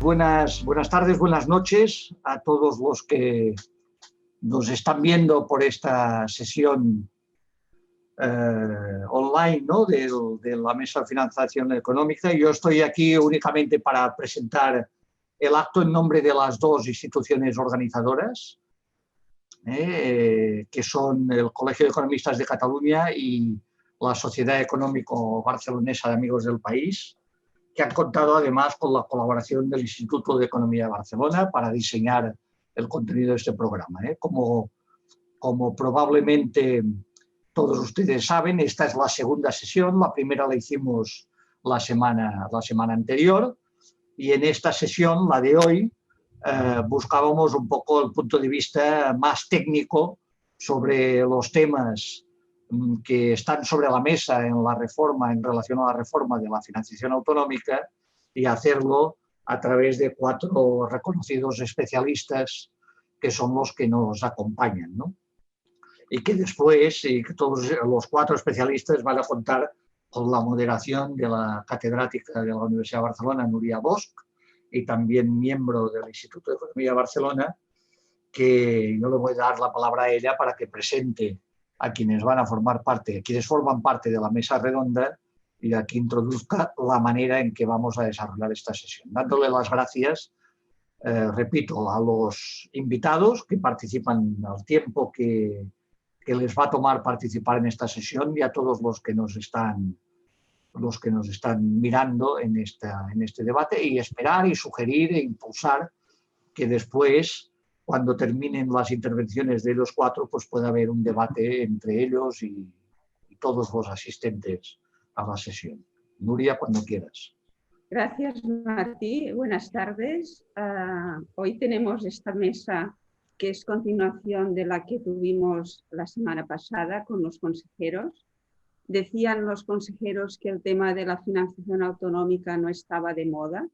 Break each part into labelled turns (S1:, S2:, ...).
S1: buenas tardes, buenas noches a todos los que nos están viendo por esta sesión online, ¿no?, de la Mesa de Financiación Económica. Yo estoy aquí únicamente para presentar el acto en nombre de las dos instituciones organizadoras, que son el Colegio de Economistas de Cataluña y la Sociedad Económico Barcelonesa de Amigos del País, que han contado además con la colaboración del Instituto de Economía de Barcelona para diseñar el contenido de este programa. Como probablemente todos ustedes saben, esta es la segunda sesión. La primera la hicimos la semana anterior, y en esta sesión, la de hoy, buscábamos un poco el punto de vista más técnico sobre los temas que están sobre la mesa en la reforma, en relación a la reforma de la financiación autonómica, y hacerlo a través de 4 reconocidos especialistas que son los que nos acompañan, ¿no? Y que después, todos los 4 especialistas van a contar con la moderación de la catedrática de la Universidad de Barcelona, Núria Bosch, y también miembro del Instituto de Economía de Barcelona, que yo le voy a dar la palabra a ella para que presente a quienes van a formar parte, a quienes forman parte de la mesa redonda, y aquí introduzca la manera en que vamos a desarrollar esta sesión. Dándole las gracias, repito, a los invitados que participan al tiempo que les va a tomar participar en esta sesión, y a todos los que nos están mirando en este debate, y esperar y sugerir e impulsar que después, cuando terminen las intervenciones de los 4, pues pueda haber un debate entre ellos y todos los asistentes a la sesión. Núria, cuando quieras.
S2: Gracias, Martí. Buenas tardes. Hoy tenemos esta mesa que es continuación de la que tuvimos la semana pasada con los consejeros. Decían los consejeros que el tema de la financiación autonómica no estaba de moda,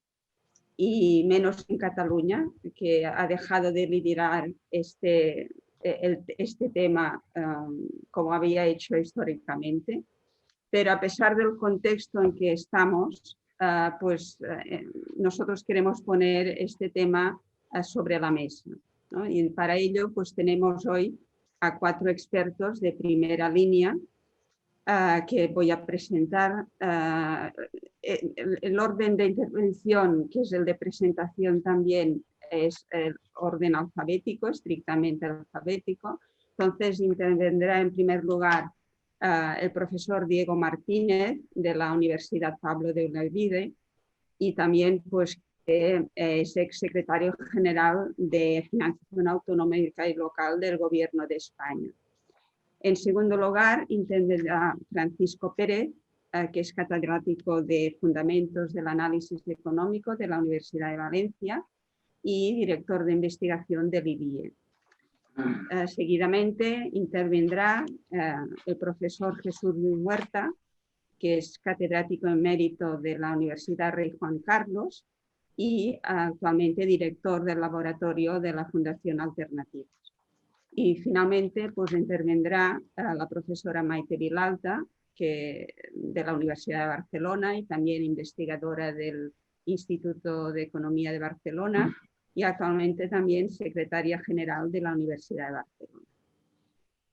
S2: y menos en Cataluña, que ha dejado de liderar este tema como había hecho históricamente. Pero a pesar del contexto en que estamos, nosotros queremos poner este tema sobre la mesa, ¿no? Y para ello pues tenemos hoy a 4 expertos de primera línea que voy a presentar. El orden de intervención, que es el de presentación también, es el orden alfabético, estrictamente alfabético. Entonces intervendrá en primer lugar el profesor Diego Martínez, de la Universidad Pablo de Olavide, y también pues es exsecretario general de Financiación Autonómica y Local del Gobierno de España. En segundo lugar, intervendrá Francisco Pérez, que es catedrático de Fundamentos del Análisis Económico de la Universidad de Valencia y director de investigación del IBIE. Seguidamente intervendrá el profesor Jesús Luis Huerta, que es catedrático emérito de la Universidad Rey Juan Carlos y actualmente director del laboratorio de la Fundación Alternativas. Y finalmente pues intervendrá la profesora Maite Vilalta, de la Universidad de Barcelona y también investigadora del Instituto de Economía de Barcelona, y actualmente también secretaria general de la Universidad de Barcelona.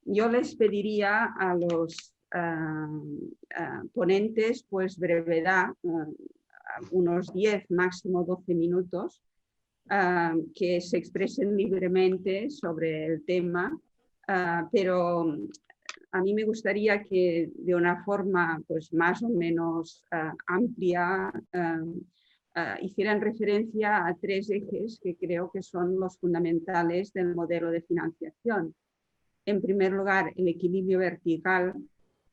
S2: Yo les pediría a los ponentes pues brevedad, unos 10, máximo 12 minutos, que se expresen libremente sobre el tema, pero a mí me gustaría que de una forma pues más o menos amplia hicieran referencia a 3 ejes que creo que son los fundamentales del modelo de financiación. En primer lugar, el equilibrio vertical,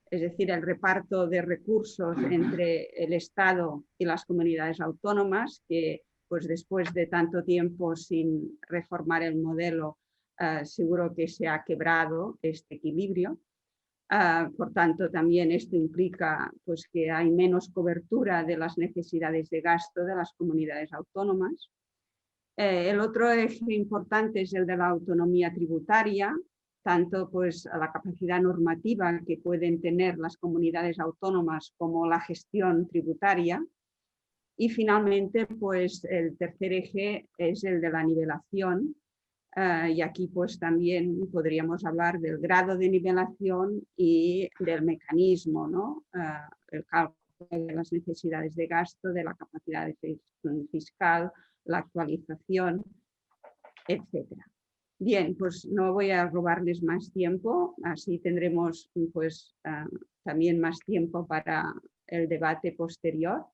S2: es decir, el reparto de recursos entre el Estado y las comunidades autónomas, que pues después de tanto tiempo sin reformar el modelo, seguro que se ha quebrado este equilibrio. Por tanto, también esto implica pues, que hay menos cobertura de las necesidades de gasto de las comunidades autónomas. El otro eje importante es el de la autonomía tributaria, tanto pues, a la capacidad normativa que pueden tener las comunidades autónomas como la gestión tributaria. Y finalmente, pues el tercer eje es el de la nivelación. Y aquí pues también podríamos hablar del grado de nivelación y del mecanismo, ¿no? El cálculo de las necesidades de gasto, de la capacidad fiscal, la actualización, etc. Bien, pues no voy a robarles más tiempo, así tendremos pues también más tiempo para el debate posterior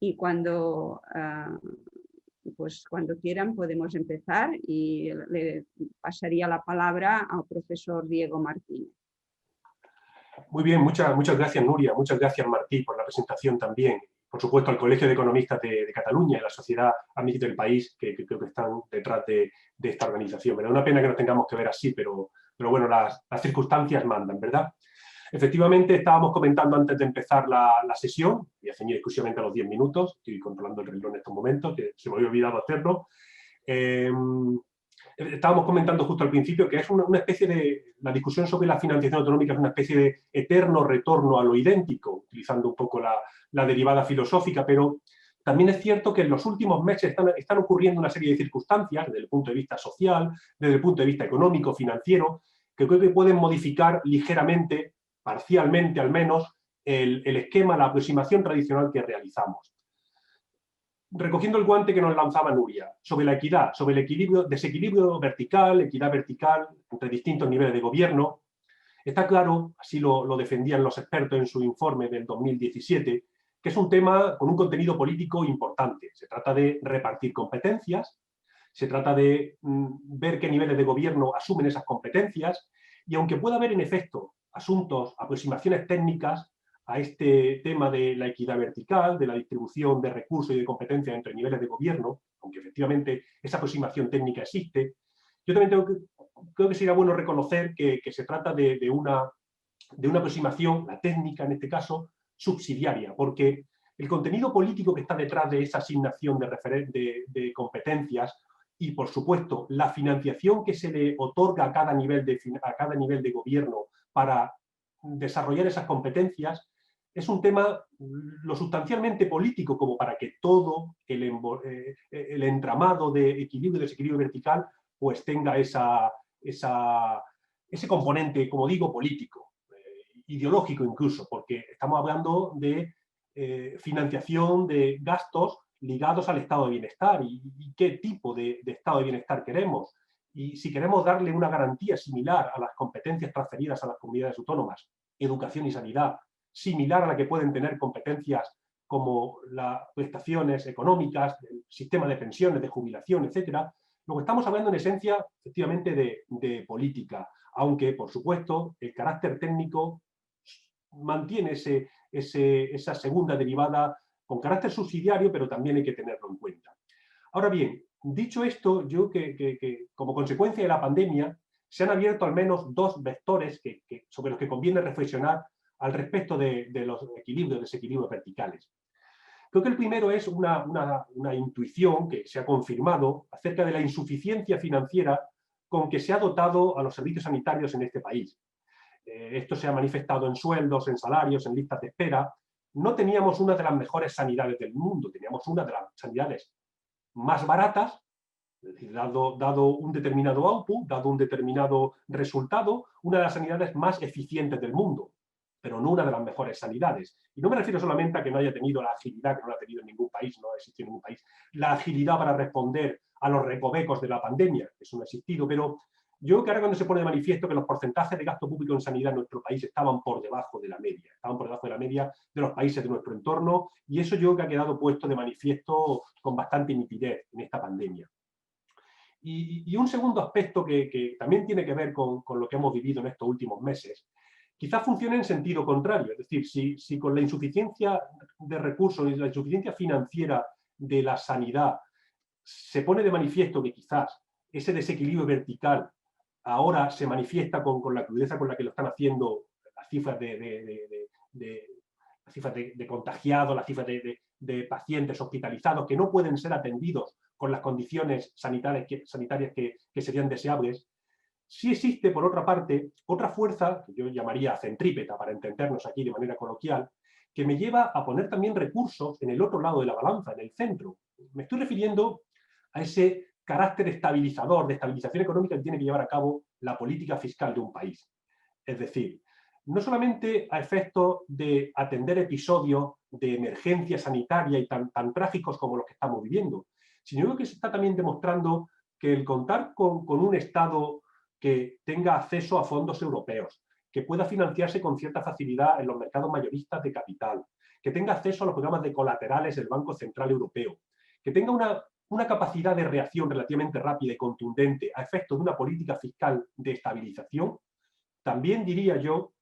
S2: y pues cuando quieran podemos empezar y le pasaría la palabra al profesor Diego Martínez.
S3: Muy bien, muchas gracias, Nuria, muchas gracias, Martí, por la presentación también. Por supuesto, al Colegio de Economistas de Cataluña y a la Sociedad Amics del País, que creo que están detrás de esta organización. Me da una pena que nos tengamos que ver así, pero bueno, las circunstancias mandan, ¿verdad? Efectivamente, estábamos comentando antes de empezar la sesión, voy a ceñir exclusivamente a los 10 minutos, estoy controlando el reloj en estos momentos, que se me había olvidado hacerlo. Estábamos comentando justo al principio que es una especie de, la discusión sobre la financiación autonómica es una especie de eterno retorno a lo idéntico, utilizando un poco la derivada filosófica, pero también es cierto que en los últimos meses están ocurriendo una serie de circunstancias, desde el punto de vista social, desde el punto de vista económico, financiero, que creo que pueden modificar ligeramente, parcialmente al menos, el esquema, la aproximación tradicional que realizamos. Recogiendo el guante que nos lanzaba Nuria, sobre la equidad, sobre el desequilibrio vertical, equidad vertical entre distintos niveles de gobierno, está claro, así lo defendían los expertos en su informe del 2017, que es un tema con un contenido político importante. Se trata de repartir competencias, se trata de ver qué niveles de gobierno asumen esas competencias, y aunque pueda haber en efecto asuntos, aproximaciones técnicas a este tema de la equidad vertical, de la distribución de recursos y de competencias entre niveles de gobierno, aunque efectivamente esa aproximación técnica existe, yo también creo que sería bueno reconocer que se trata de una aproximación, la técnica en este caso, subsidiaria, porque el contenido político que está detrás de esa asignación de competencias y, por supuesto, la financiación que se le otorga a cada nivel de gobierno para desarrollar esas competencias, es un tema lo sustancialmente político como para que todo el entramado de equilibrio y desequilibrio vertical pues tenga ese componente, como digo, político, ideológico incluso, porque estamos hablando de financiación de gastos ligados al estado de bienestar y qué tipo de estado de bienestar queremos. Y si queremos darle una garantía similar a las competencias transferidas a las comunidades autónomas, educación y sanidad, similar a la que pueden tener competencias como las prestaciones económicas, el sistema de pensiones, de jubilación, etcétera, lo que estamos hablando en esencia, efectivamente, de política, aunque, por supuesto, el carácter técnico mantiene esa segunda derivada con carácter subsidiario, pero también hay que tenerlo en cuenta. Ahora bien, dicho esto, yo que como consecuencia de la pandemia se han abierto al menos dos vectores sobre los que conviene reflexionar al respecto de los equilibrios, desequilibrios verticales. Creo que el primero es una intuición que se ha confirmado acerca de la insuficiencia financiera con que se ha dotado a los servicios sanitarios en este país. Esto se ha manifestado en sueldos, en salarios, en listas de espera. No teníamos una de las mejores sanidades del mundo, teníamos una de las sanidades más baratas, es decir, dado un determinado output, dado un determinado resultado, una de las sanidades más eficientes del mundo, pero no una de las mejores sanidades. Y no me refiero solamente a que no haya tenido la agilidad, que no la ha tenido en ningún país, no ha existido en ningún país, la agilidad para responder a los recovecos de la pandemia, eso no ha existido, pero yo creo que ahora cuando se pone de manifiesto que los porcentajes de gasto público en sanidad en nuestro país estaban por debajo de la media, de los países de nuestro entorno, y eso yo creo que ha quedado puesto de manifiesto con bastante nitidez en esta pandemia. Y un segundo aspecto que también tiene que ver con lo que hemos vivido en estos últimos meses, quizás funcione en sentido contrario, es decir, si con la insuficiencia de recursos y la insuficiencia financiera de la sanidad se pone de manifiesto que quizás ese desequilibrio vertical ahora se manifiesta con la crudeza con la que lo están haciendo las cifras de contagiados, las cifras de pacientes hospitalizados que no pueden ser atendidos con las condiciones sanitarias que serían deseables. Sí existe, por otra parte, otra fuerza, que yo llamaría centrípeta para entendernos aquí de manera coloquial, que me lleva a poner también recursos en el otro lado de la balanza, en el centro. Me estoy refiriendo a ese carácter estabilizador, de estabilización económica que tiene que llevar a cabo la política fiscal de un país. Es decir, no solamente a efectos de atender episodios de emergencia sanitaria y tan trágicos como los que estamos viviendo, sino que se está también demostrando que el contar con un Estado que tenga acceso a fondos europeos, que pueda financiarse con cierta facilidad en los mercados mayoristas de capital, que tenga acceso a los programas de colaterales del Banco Central Europeo, que tenga una capacidad de reacción relativamente rápida y contundente a efectos de una política fiscal de estabilización, también diría yo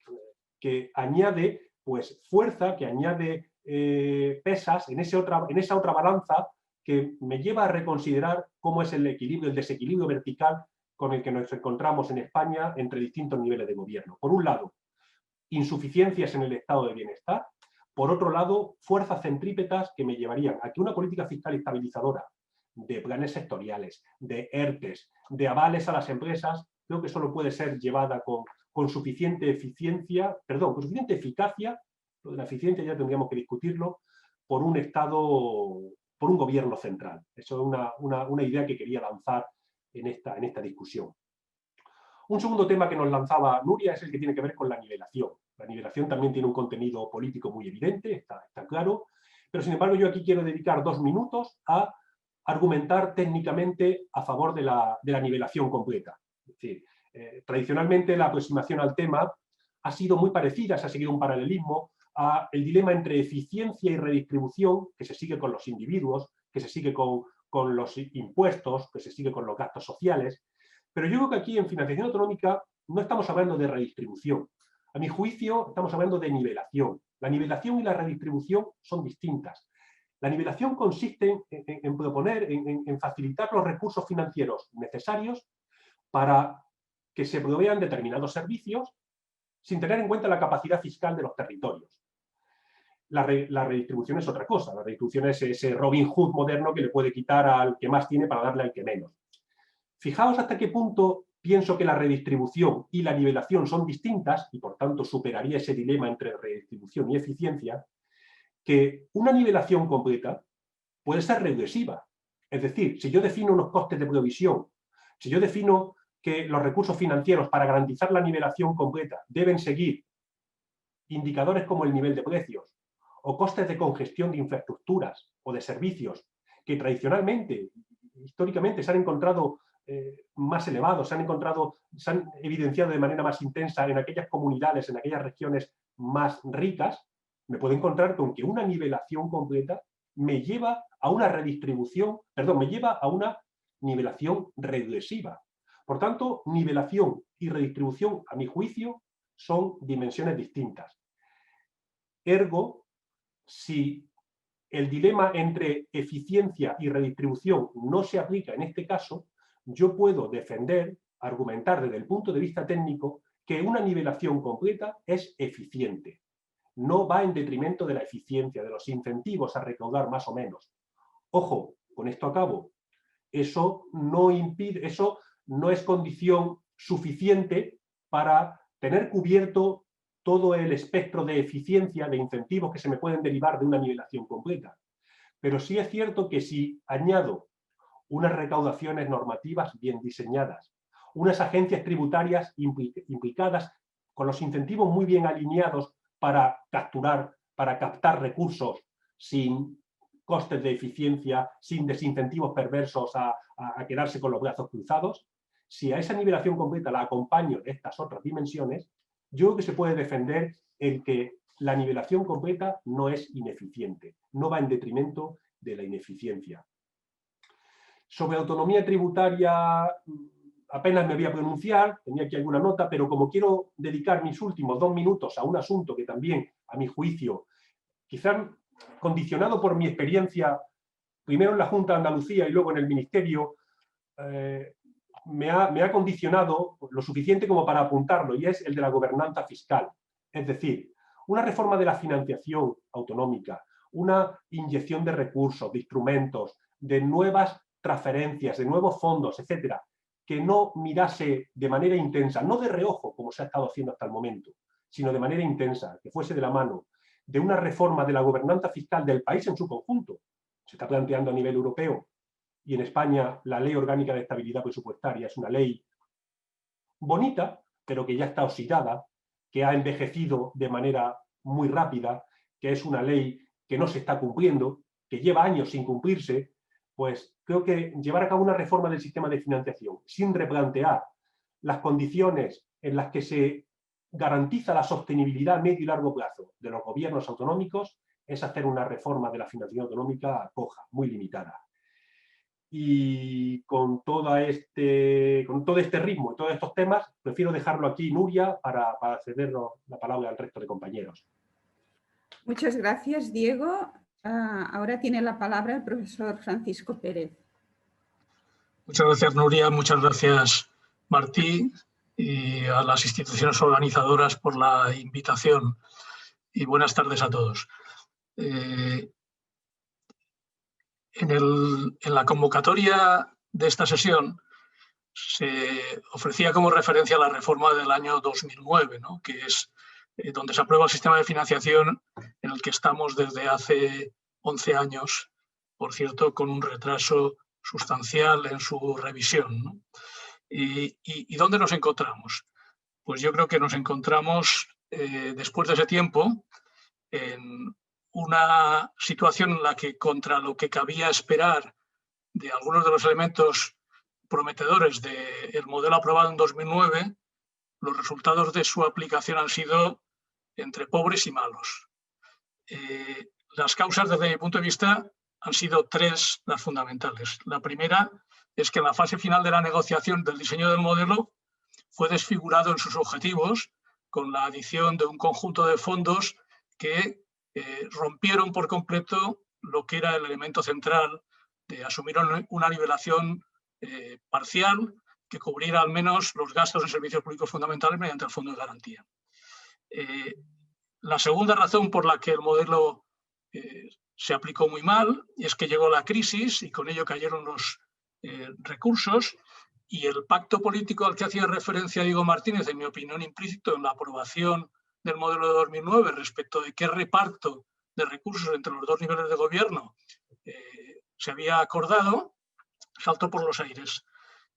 S3: que añade pues, fuerza, que añade pesas en esa otra balanza que me lleva a reconsiderar cómo es el equilibrio, el desequilibrio vertical con el que nos encontramos en España entre distintos niveles de gobierno. Por un lado, insuficiencias en el estado de bienestar. Por otro lado, fuerzas centrípetas que me llevarían a que una política fiscal estabilizadora de planes sectoriales, de ERTES, de avales a las empresas, creo que solo puede ser llevada con suficiente eficiencia, perdón, con suficiente eficacia, lo de la eficiencia ya tendríamos que discutirlo, por un Estado, por un gobierno central. Eso es una idea que quería lanzar en esta discusión. Un segundo tema que nos lanzaba Nuria es el que tiene que ver con la nivelación. La nivelación también tiene un contenido político muy evidente, está claro, pero sin embargo yo aquí quiero dedicar 2 minutos a argumentar técnicamente a favor de la nivelación completa. Es decir, tradicionalmente la aproximación al tema ha sido muy parecida, se ha seguido un paralelismo a el dilema entre eficiencia y redistribución que se sigue con los individuos, que se sigue con los impuestos, que se sigue con los gastos sociales. Pero yo creo que aquí en financiación autonómica no estamos hablando de redistribución. A mi juicio estamos hablando de nivelación. La nivelación y la redistribución son distintas. La nivelación consiste en proponer, en facilitar los recursos financieros necesarios para que se provean determinados servicios sin tener en cuenta la capacidad fiscal de los territorios. La redistribución es otra cosa. La redistribución es ese Robin Hood moderno que le puede quitar al que más tiene para darle al que menos. Fijaos hasta qué punto pienso que la redistribución y la nivelación son distintas y por tanto superaría ese dilema entre redistribución y eficiencia, que una nivelación completa puede ser regresiva. Es decir, si yo defino unos costes de provisión, si yo defino que los recursos financieros para garantizar la nivelación completa deben seguir indicadores como el nivel de precios o costes de congestión de infraestructuras o de servicios que tradicionalmente, históricamente se han encontrado más elevados, se han evidenciado de manera más intensa en aquellas comunidades, en aquellas regiones más ricas, me puedo encontrar con que una nivelación completa me lleva a una redistribución, perdón, me lleva a una nivelación regresiva. Por tanto, nivelación y redistribución, a mi juicio, son dimensiones distintas. Ergo, si el dilema entre eficiencia y redistribución no se aplica en este caso, yo puedo defender, argumentar desde el punto de vista técnico que una nivelación completa es eficiente. No va en detrimento de la eficiencia, de los incentivos a recaudar más o menos. Ojo, con esto acabo. Eso no es condición suficiente para tener cubierto todo el espectro de eficiencia, de incentivos que se me pueden derivar de una nivelación completa. Pero sí es cierto que si añado unas recaudaciones normativas bien diseñadas, unas agencias tributarias implicadas con los incentivos muy bien alineados para captar recursos sin costes de eficiencia, sin desincentivos perversos a quedarse con los brazos cruzados, si a esa nivelación completa la acompaño de estas otras dimensiones, yo creo que se puede defender el que la nivelación completa no es ineficiente, no va en detrimento de la ineficiencia. Sobre autonomía tributaria apenas me voy a pronunciar, tenía aquí alguna nota, pero como quiero dedicar mis últimos 2 minutos a un asunto que también, a mi juicio, quizás condicionado por mi experiencia, primero en la Junta de Andalucía y luego en el Ministerio, me ha condicionado lo suficiente como para apuntarlo, y es el de la gobernanza fiscal. Es decir, una reforma de la financiación autonómica, una inyección de recursos, de instrumentos, de nuevas transferencias, de nuevos fondos, etcétera, que no mirase de manera intensa, no de reojo, como se ha estado haciendo hasta el momento, sino de manera intensa, que fuese de la mano de una reforma de la gobernanza fiscal del país en su conjunto. Se está planteando a nivel europeo y en España la Ley Orgánica de Estabilidad Presupuestaria es una ley bonita, pero que ya está oxidada, que ha envejecido de manera muy rápida, que es una ley que no se está cumpliendo, que lleva años sin cumplirse. Pues creo que llevar a cabo una reforma del sistema de financiación sin replantear las condiciones en las que se garantiza la sostenibilidad a medio y largo plazo de los gobiernos autonómicos es hacer una reforma de la financiación autonómica coja, muy limitada. Y con todo este ritmo y todos estos temas, prefiero dejarlo aquí, Nuria, para ceder la palabra al resto de compañeros.
S2: Muchas gracias, Diego. Ahora tiene la palabra el profesor Francisco Pérez.
S4: Muchas gracias, Nuria. Muchas gracias, Martí, y a las instituciones organizadoras por la invitación. Y buenas tardes a todos. En la convocatoria de esta sesión se ofrecía como referencia la reforma del año 2009, ¿no? Que es donde se aprueba el sistema de financiación en el que estamos desde hace 11 años, por cierto, con un retraso sustancial en su revisión, ¿no? ¿Y dónde nos encontramos? Pues yo creo que nos encontramos, después de ese tiempo, en una situación en la que, contra lo que cabía esperar de algunos de los elementos prometedores del modelo aprobado en 2009, los resultados de su aplicación han sido entre pobres y malos. Las causas, desde mi punto de vista, han sido tres las fundamentales. La primera es que en la fase final de la negociación del diseño del modelo fue desfigurado en sus objetivos con la adición de un conjunto de fondos que rompieron por completo lo que era el elemento central de asumir una nivelación parcial que cubriera al menos los gastos en servicios públicos fundamentales mediante el fondo de garantía. La segunda razón por la que el modelo se aplicó muy mal es que llegó la crisis y con ello cayeron los recursos, y el pacto político al que hacía referencia Diego Martínez, en mi opinión implícito en la aprobación del modelo de 2009 respecto de qué reparto de recursos entre los dos niveles de gobierno se había acordado, saltó por los aires.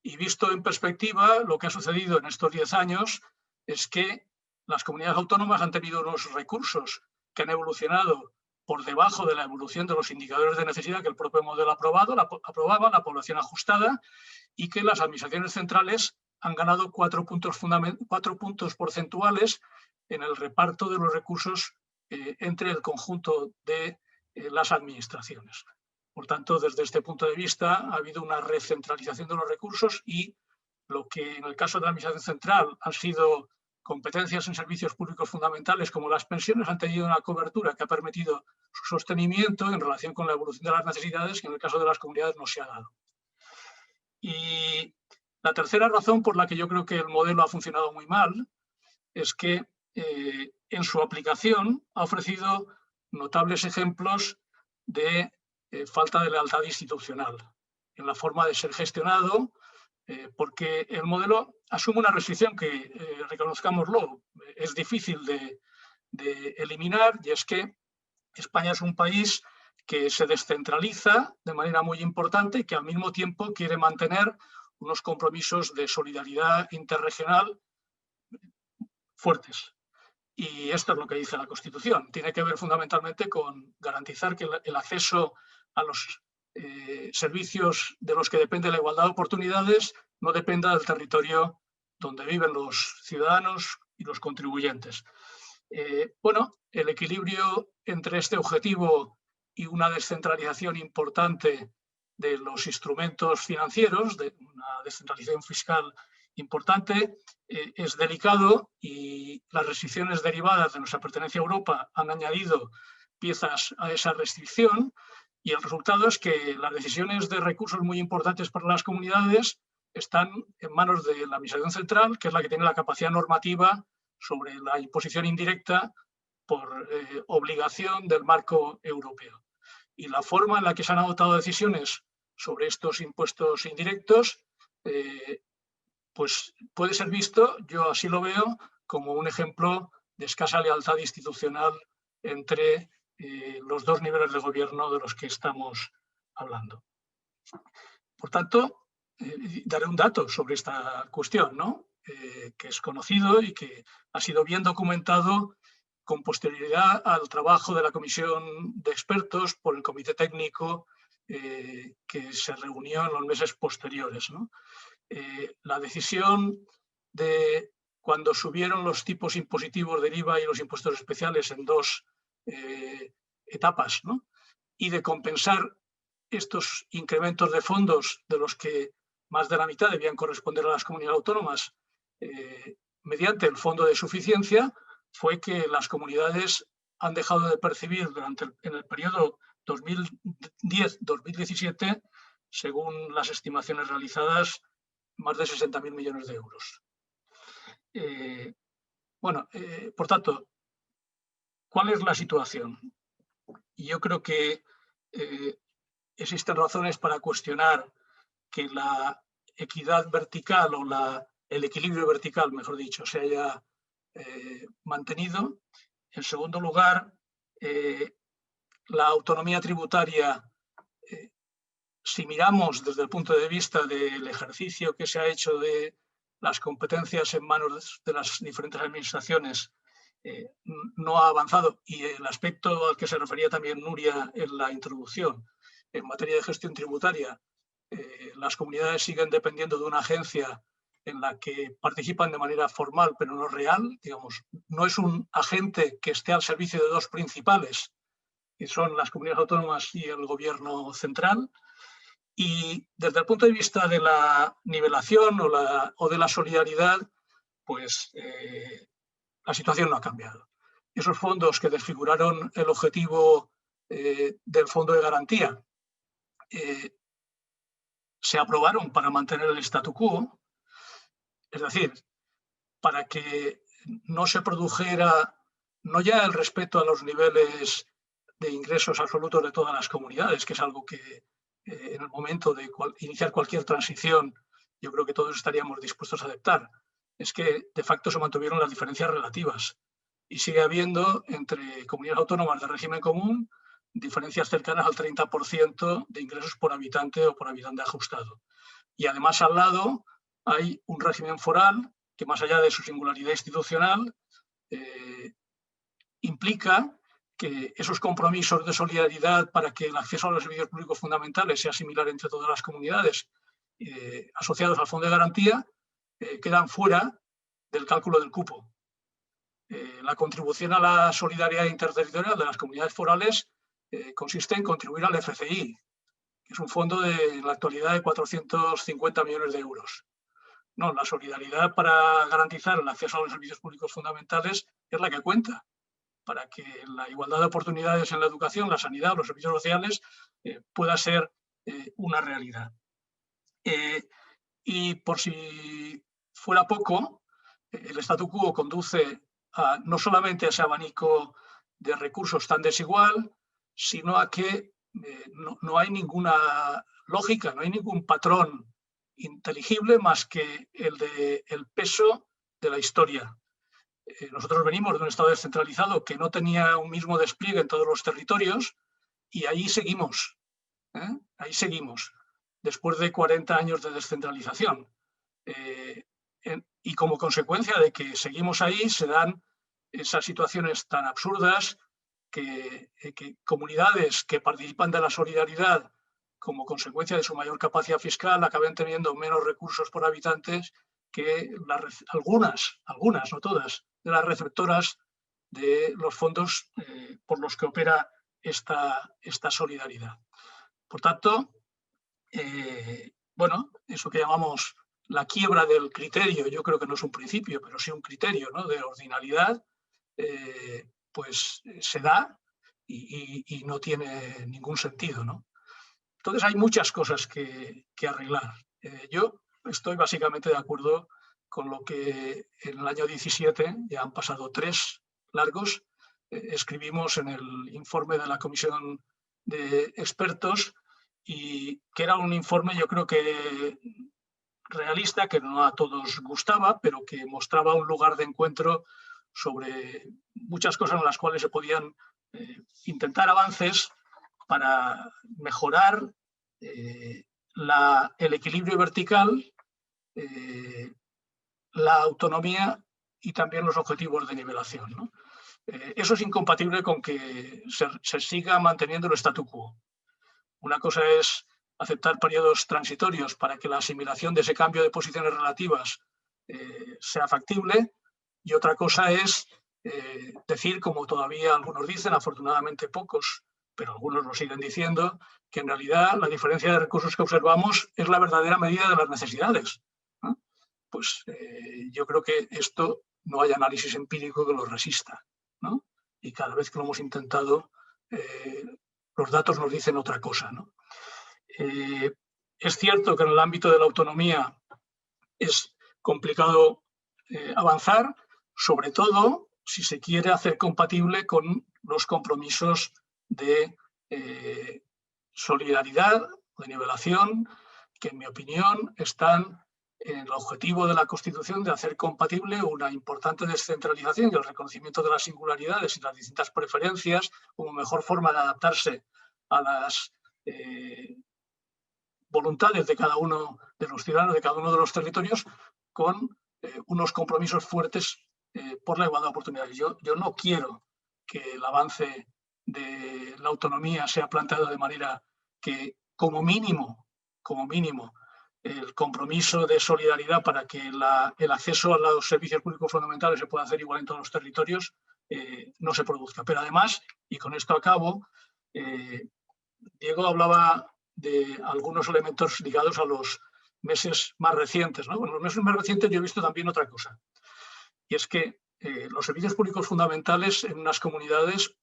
S4: Y visto en perspectiva, lo que ha sucedido en estos 10 años es que las comunidades autónomas han tenido unos recursos que han evolucionado por debajo de la evolución de los indicadores de necesidad que el propio modelo aprobaba, la población ajustada, y que las administraciones centrales han ganado 4 puntos porcentuales en el reparto de los recursos entre el conjunto de las administraciones. Por tanto, desde este punto de vista ha habido una recentralización de los recursos, y lo que en el caso de la administración central han sido competencias en servicios públicos fundamentales como las pensiones han tenido una cobertura que ha permitido su sostenimiento en relación con la evolución de las necesidades, que en el caso de las comunidades no se ha dado. Y la tercera razón por la que yo creo que el modelo ha funcionado muy mal es que en su aplicación ha ofrecido notables ejemplos de falta de lealtad institucional en la forma de ser gestionado, porque el modelo asume una restricción que, reconozcámoslo, es difícil de eliminar, y es que España es un país que se descentraliza de manera muy importante y que al mismo tiempo quiere mantener unos compromisos de solidaridad interregional fuertes. Y esto es lo que dice la Constitución. Tiene que ver fundamentalmente con garantizar que el acceso a los servicios de los que depende la igualdad de oportunidades no dependa del territorio donde viven los ciudadanos y los contribuyentes. Bueno, el equilibrio entre este objetivo y una descentralización importante de los instrumentos financieros, de una descentralización fiscal importante, es delicado, y las restricciones derivadas de nuestra pertenencia a Europa han añadido piezas a esa restricción, y el resultado es que las decisiones de recursos muy importantes para las comunidades están en manos de la Administración Central, que es la que tiene la capacidad normativa sobre la imposición indirecta por obligación del marco europeo. Y la forma en la que se han adoptado decisiones sobre estos impuestos indirectos pues puede ser visto, yo así lo veo, como un ejemplo de escasa lealtad institucional entre los dos niveles de gobierno de los que estamos hablando. Por tanto, daré un dato sobre esta cuestión, ¿no? Que es conocido y que ha sido bien documentado con posterioridad al trabajo de la comisión de expertos por el comité técnico que se reunió en los meses posteriores, ¿no? La decisión de cuando subieron los tipos impositivos del IVA y los impuestos especiales en dos etapas, ¿no? Y de compensar estos incrementos de fondos de los que más de la mitad debían corresponder a las comunidades autónomas mediante el fondo de suficiencia, fue que las comunidades han dejado de percibir en el periodo 2010-2017, según las estimaciones realizadas, más de 60.000 millones de euros. Por tanto, ¿cuál es la situación? Y yo creo que existen razones para cuestionar que la equidad vertical o el equilibrio vertical, mejor dicho, se haya mantenido. En segundo lugar, la autonomía tributaria, si miramos desde el punto de vista del ejercicio que se ha hecho de las competencias en manos de las diferentes administraciones, no ha avanzado. Y el aspecto al que se refería también Nuria en la introducción, en materia de gestión tributaria, las comunidades siguen dependiendo de una agencia en la que participan de manera formal pero no real, digamos, no es un agente que esté al servicio de dos principales, que son las comunidades autónomas y el gobierno central. Y desde el punto de vista de la nivelación o de la solidaridad, pues la situación no ha cambiado. Esos fondos que desfiguraron el objetivo del fondo de garantía se aprobaron para mantener el statu quo, es decir, para que no se produjera no ya el respeto a los niveles de ingresos absolutos de todas las comunidades, que es algo que en el momento de iniciar cualquier transición yo creo que todos estaríamos dispuestos a aceptar, es que de facto se mantuvieron las diferencias relativas y sigue habiendo entre comunidades autónomas de régimen común diferencias cercanas al 30% de ingresos por habitante o por habitante ajustado. Y además al lado hay un régimen foral que, más allá de su singularidad institucional, implica que esos compromisos de solidaridad para que el acceso a los servicios públicos fundamentales sea similar entre todas las comunidades asociados al fondo de garantía quedan fuera del cálculo del cupo. La contribución a la solidaridad interterritorial de las comunidades forales consiste en contribuir al FCI, que es un fondo en la actualidad de 450 millones de euros. No, la solidaridad para garantizar el acceso a los servicios públicos fundamentales es la que cuenta, para que la igualdad de oportunidades en la educación, la sanidad, los servicios sociales pueda ser una realidad. Y por si fuera poco, el statu quo conduce no solamente a ese abanico de recursos tan desigual, sino a que no hay ninguna lógica, no hay ningún patrón inteligible más que el peso de la historia. Nosotros venimos de un Estado descentralizado que no tenía un mismo despliegue en todos los territorios y ahí seguimos, ahí seguimos, después de 40 años de descentralización. Y como consecuencia de que seguimos ahí, se dan esas situaciones tan absurdas que comunidades que participan de la solidaridad como consecuencia de su mayor capacidad fiscal acaben teniendo menos recursos por habitantes que algunas, no todas, de las receptoras de los fondos por los que opera esta solidaridad. Por tanto, eso que llamamos la quiebra del criterio, yo creo que no es un principio, pero sí un criterio, ¿no?, de ordinalidad, pues se da y no tiene ningún sentido, ¿no? Entonces hay muchas cosas que arreglar. Yo estoy básicamente de acuerdo con lo que en el año 17, ya han pasado 3 largos, escribimos en el informe de la comisión de expertos, y que era un informe, yo creo que realista, que no a todos gustaba, pero que mostraba un lugar de encuentro sobre muchas cosas en las cuales se podían intentar avances para mejorar el equilibrio vertical, la autonomía y también los objetivos de nivelación, ¿no? Eso es incompatible con que se siga manteniendo el statu quo. Una cosa es aceptar periodos transitorios para que la asimilación de ese cambio de posiciones relativas sea factible, y otra cosa es decir, como todavía algunos dicen, afortunadamente pocos, pero algunos lo siguen diciendo, que en realidad la diferencia de recursos que observamos es la verdadera medida de las necesidades, ¿no? Pues yo creo que esto no hay análisis empírico que lo resista, ¿no? Y cada vez que lo hemos intentado, los datos nos dicen otra cosa, ¿no? Es cierto que en el ámbito de la autonomía es complicado avanzar, sobre todo si se quiere hacer compatible con los compromisos de solidaridad, de nivelación, que en mi opinión están en el objetivo de la Constitución de hacer compatible una importante descentralización y el reconocimiento de las singularidades y las distintas preferencias como mejor forma de adaptarse a las voluntades de cada uno de los ciudadanos de cada uno de los territorios, con unos compromisos fuertes por la igualdad de oportunidades. Yo no quiero que el avance de la autonomía sea planteado de manera que, como mínimo, el compromiso de solidaridad para que el acceso a los servicios públicos fundamentales se pueda hacer igual en todos los territorios no se produzca. Pero además, y con esto acabo, Diego hablaba de algunos elementos ligados a los meses más recientes, ¿no? Bueno, en los meses más recientes yo he visto también otra cosa, y es que los servicios públicos fundamentales en unas comunidades,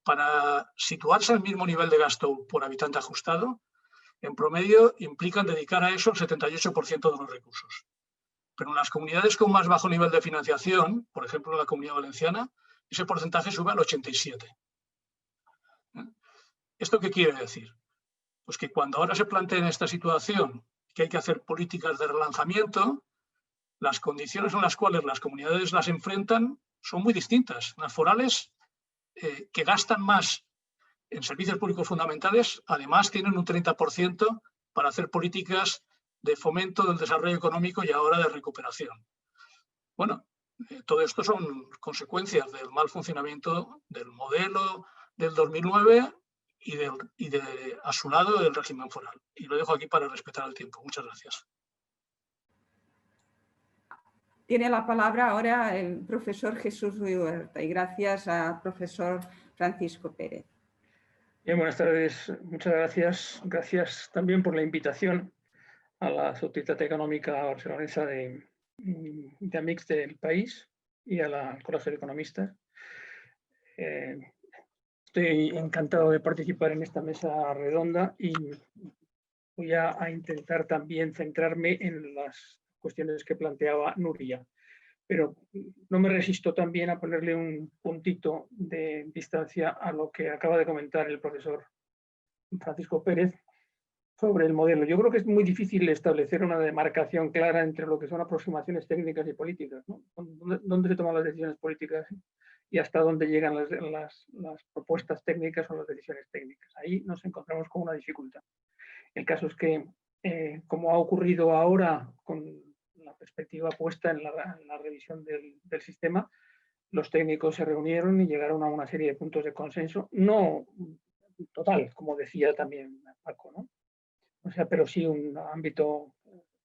S4: para situarse al mismo nivel de gasto por habitante ajustado, en promedio implican dedicar a eso el 78% de los recursos. Pero en las comunidades con más bajo nivel de financiación, por ejemplo en la Comunidad Valenciana, ese porcentaje sube al 87%. ¿Esto qué quiere decir? Pues que cuando ahora se plantea en esta situación que hay que hacer políticas de relanzamiento, las condiciones en las cuales las comunidades las enfrentan son muy distintas. Las forales, que gastan más en servicios públicos fundamentales, además tienen un 30% para hacer políticas de fomento del desarrollo económico y ahora de recuperación. Bueno, todo esto son consecuencias del mal funcionamiento del modelo del 2009 y a su lado del régimen foral. Y lo dejo aquí para respetar el tiempo. Muchas gracias.
S2: Tiene la palabra ahora el profesor Jesús Ruiz Huerta y gracias al profesor Francisco Pérez.
S5: Bien, buenas tardes. Muchas gracias. Gracias también por la invitación a la Societat Econòmica Barcelonesa de Amics del País y al Colegio de Economistas. Estoy encantado de participar en esta mesa redonda y voy a intentar también centrarme en las cuestiones que planteaba Nuria, pero no me resisto también a ponerle un puntito de distancia a lo que acaba de comentar el profesor Francisco Pérez sobre el modelo. Yo creo que es muy difícil establecer una demarcación clara entre lo que son aproximaciones técnicas y políticas, ¿no? ¿Dónde se toman las decisiones políticas y hasta dónde llegan las propuestas técnicas o las decisiones técnicas? Ahí nos encontramos con una dificultad. El caso es que, como ha ocurrido ahora con la perspectiva puesta en la revisión del sistema, los técnicos se reunieron y llegaron a una serie de puntos de consenso, no total, como decía también Paco, ¿no? O sea, pero sí un ámbito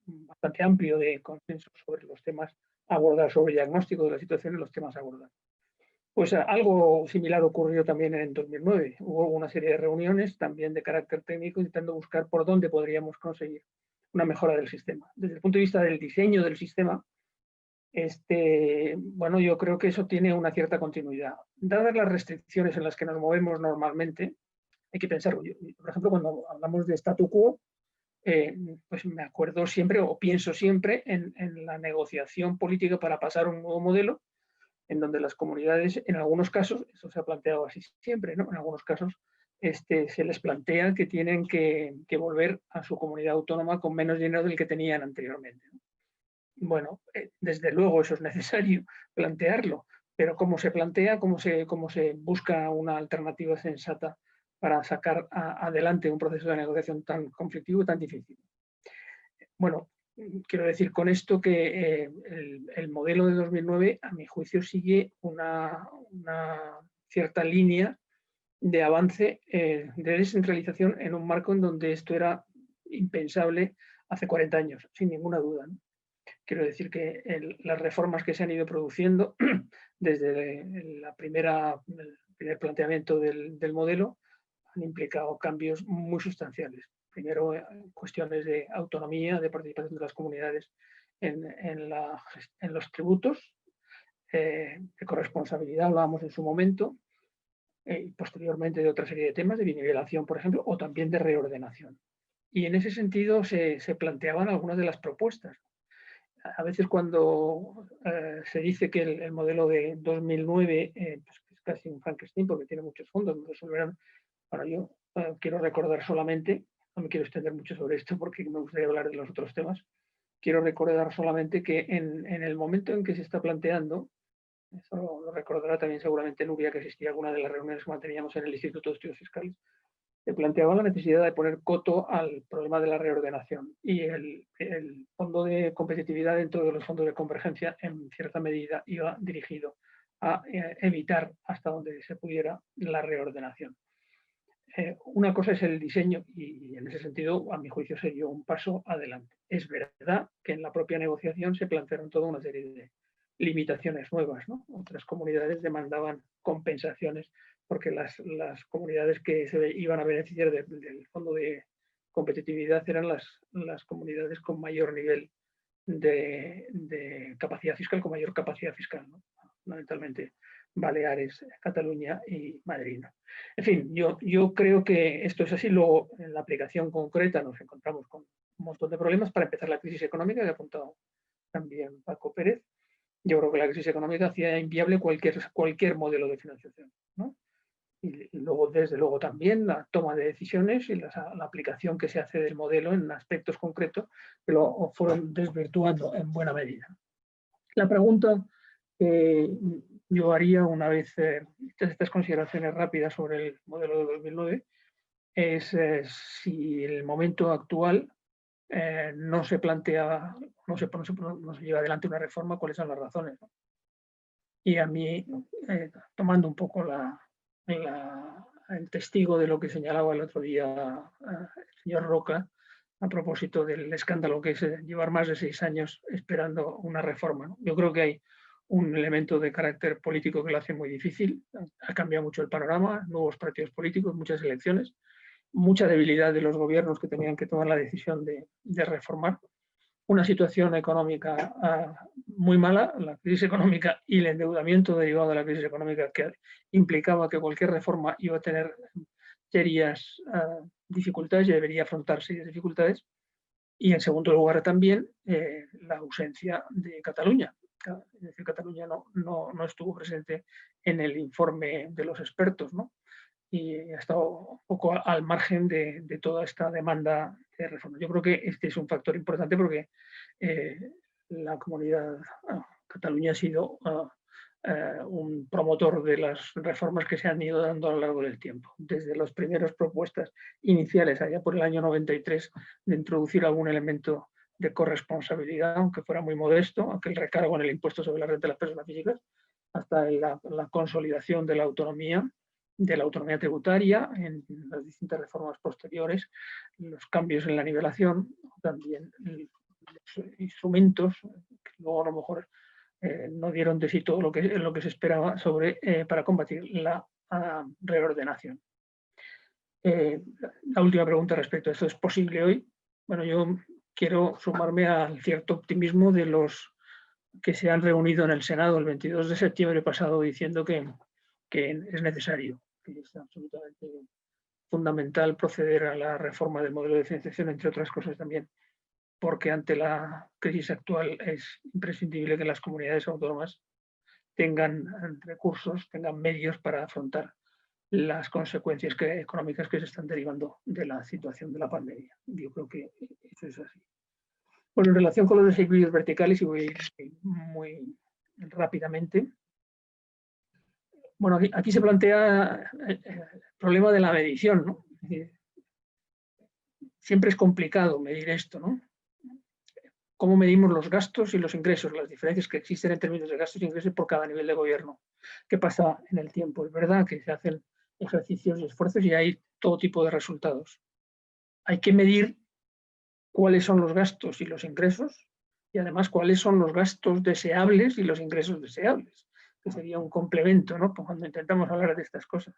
S5: bastante amplio de consenso sobre los temas a abordar, sobre el diagnóstico de la situación y los temas a abordar. Pues algo similar ocurrió también en 2009. Hubo una serie de reuniones también de carácter técnico intentando buscar por dónde podríamos conseguir una mejora del sistema. Desde el punto de vista del diseño del sistema, bueno, yo creo que eso tiene una cierta continuidad. Dadas las restricciones en las que nos movemos normalmente, hay que pensar, por ejemplo, cuando hablamos de statu quo, pues me acuerdo siempre o pienso siempre en la negociación política para pasar a un nuevo modelo, en donde las comunidades, en algunos casos, eso se ha planteado así siempre, ¿no? En algunos casos se les plantea que tienen que volver a su comunidad autónoma con menos dinero del que tenían anteriormente, ¿no? Bueno, desde luego eso es necesario plantearlo, pero cómo se plantea, cómo se busca una alternativa sensata para sacar adelante un proceso de negociación tan conflictivo y tan difícil. Bueno, quiero decir con esto que el modelo de 2009, a mi juicio, sigue una cierta línea de avance de descentralización en un marco en donde esto era impensable hace 40 años, sin ninguna duda, ¿no? Quiero decir que las reformas que se han ido produciendo desde el primer planteamiento del modelo han implicado cambios muy sustanciales. Primero, cuestiones de autonomía, de participación de las comunidades en los tributos, de corresponsabilidad, hablábamos en su momento, y posteriormente de otra serie de temas, de binivelación, por ejemplo, o también de reordenación. Y en ese sentido se planteaban algunas de las propuestas. A veces cuando se dice que el modelo de 2009 pues es casi un Frankenstein porque tiene muchos fondos, no resolverán. Bueno, yo quiero recordar solamente, no me quiero extender mucho sobre esto porque me gustaría hablar de los otros temas, quiero recordar solamente que en el momento en que se está planteando, eso lo recordará también seguramente Nubia, que asistía a alguna de las reuniones que manteníamos en el Instituto de Estudios Fiscales, se planteaba la necesidad de poner coto al problema de la reordenación y el fondo de competitividad dentro de los fondos de convergencia en cierta medida iba dirigido a evitar hasta donde se pudiera la reordenación. Una cosa es el diseño y en ese sentido, a mi juicio, se dio un paso adelante. Es verdad que en la propia negociación se plantearon toda una serie de limitaciones nuevas, ¿no? Otras comunidades demandaban compensaciones porque las comunidades que se iban a beneficiar del fondo de competitividad eran las comunidades con mayor nivel de capacidad fiscal, con mayor capacidad fiscal, ¿no? Fundamentalmente Baleares, Cataluña y Madrid, ¿no? En fin, yo creo que esto es así. Luego, en la aplicación concreta nos encontramos con un montón de problemas. Para empezar, la crisis económica, que ha apuntado también Paco Pérez. Yo creo que la crisis económica hacía inviable cualquier modelo de financiación, ¿no? Y luego, desde luego, también la toma de decisiones y la aplicación que se hace del modelo en aspectos concretos que lo fueron desvirtuando en buena medida. La pregunta que yo haría una vez estas consideraciones rápidas sobre el modelo de 2009 es si el momento actual no se plantea, no se lleva adelante una reforma, cuáles son las razones, ¿no? Y a mí, tomando un poco el testigo de lo que señalaba el otro día el señor Roca, a propósito del escándalo que es llevar más de 6 años esperando una reforma, ¿no? Yo creo que hay un elemento de carácter político que lo hace muy difícil. Ha cambiado mucho el panorama, nuevos partidos políticos, muchas elecciones, mucha debilidad de los gobiernos que tenían que tomar la decisión de reformar. Una situación económica muy mala, la crisis económica y el endeudamiento derivado de la crisis económica que implicaba que cualquier reforma iba a tener serias dificultades y debería afrontar serias dificultades. Y en segundo lugar también la ausencia de Cataluña. Es decir, Cataluña no estuvo presente en el informe de los expertos, ¿no? Y ha estado un poco al margen de toda esta demanda de reforma. Yo creo que este es un factor importante porque la comunidad Cataluña ha sido un promotor de las reformas que se han ido dando a lo largo del tiempo. Desde las primeras propuestas iniciales, allá por el año 93, de introducir algún elemento de corresponsabilidad, aunque fuera muy modesto, aunque el recargo en el impuesto sobre la renta de las personas físicas, hasta la consolidación de la autonomía tributaria en las distintas reformas posteriores, los cambios en la nivelación, también los instrumentos que luego a lo mejor no dieron de sí todo lo que se esperaba para combatir la reordenación. La última pregunta respecto a esto, ¿es posible hoy? Bueno, yo quiero sumarme al cierto optimismo de los que se han reunido en el Senado el 22 de septiembre pasado diciendo que es necesario, que es absolutamente fundamental proceder a la reforma del modelo de financiación, entre otras cosas también, porque ante la crisis actual es imprescindible que las comunidades autónomas tengan recursos, tengan medios para afrontar las consecuencias económicas que se están derivando de la situación de la pandemia. Yo creo que eso es así. Bueno, en relación con los desequilibrios verticales, y voy muy rápidamente, Bueno, aquí se plantea el problema de la medición, ¿no? Es decir, siempre es complicado medir esto, ¿no? ¿Cómo medimos los gastos y los ingresos? Las diferencias que existen en términos de gastos y ingresos por cada nivel de gobierno. ¿Qué pasa en el tiempo? Es verdad que se hacen ejercicios y esfuerzos y hay todo tipo de resultados. Hay que medir cuáles son los gastos y los ingresos y además cuáles son los gastos deseables y los ingresos deseables, que sería un complemento, ¿no? Cuando intentamos hablar de estas cosas.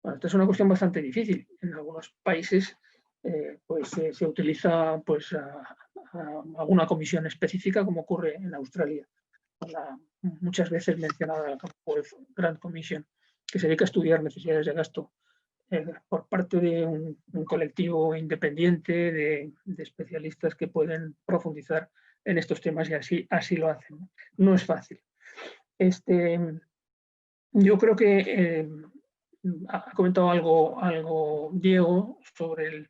S5: Bueno, esta es una cuestión bastante difícil. En algunos países pues, se utiliza pues, alguna comisión específica, como ocurre en Australia, la muchas veces mencionada la Grand Commission, que se dedica a estudiar necesidades de gasto por parte de un colectivo independiente de especialistas que pueden profundizar en estos temas y así lo hacen. No es fácil. Yo creo que ha comentado algo Diego sobre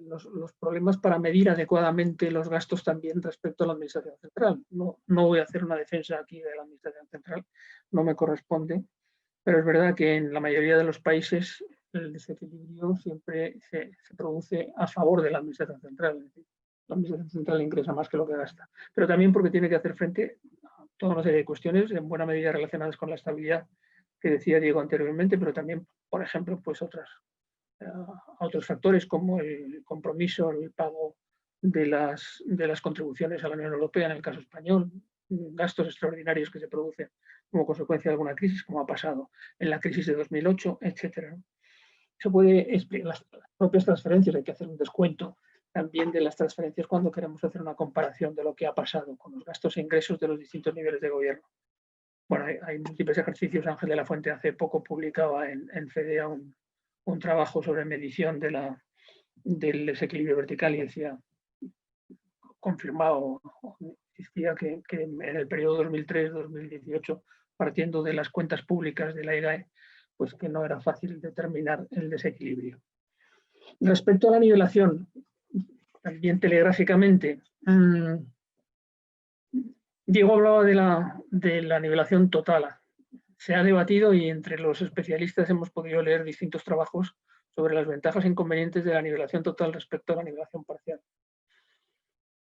S5: los problemas para medir adecuadamente los gastos también respecto a la Administración Central. No voy a hacer una defensa aquí de la Administración Central, no me corresponde, pero es verdad que en la mayoría de los países el desequilibrio siempre se produce a favor de la Administración Central. Es decir, la Administración Central ingresa más que lo que gasta, pero también porque tiene que hacer frente a toda una serie de cuestiones en buena medida relacionadas con la estabilidad que decía Diego anteriormente, pero también, por ejemplo, pues otros factores como el compromiso, el pago de las contribuciones a la Unión Europea, en el caso español, gastos extraordinarios que se producen como consecuencia de alguna crisis, como ha pasado en la crisis de 2008, etc. Se puede explicar las propias transferencias, hay que hacer un descuento también de las transferencias cuando queremos hacer una comparación de lo que ha pasado con los gastos e ingresos de los distintos niveles de gobierno. Bueno, hay múltiples ejercicios. Ángel de la Fuente hace poco publicaba en FEDEA un trabajo sobre medición del desequilibrio vertical y decía, confirmado, decía que en el periodo 2003-2018, partiendo de las cuentas públicas de la IGAE, pues que no era fácil determinar el desequilibrio. Respecto a la nivelación, también telegráficamente, Diego hablaba de la nivelación total. Se ha debatido y entre los especialistas hemos podido leer distintos trabajos sobre las ventajas e inconvenientes de la nivelación total respecto a la nivelación parcial.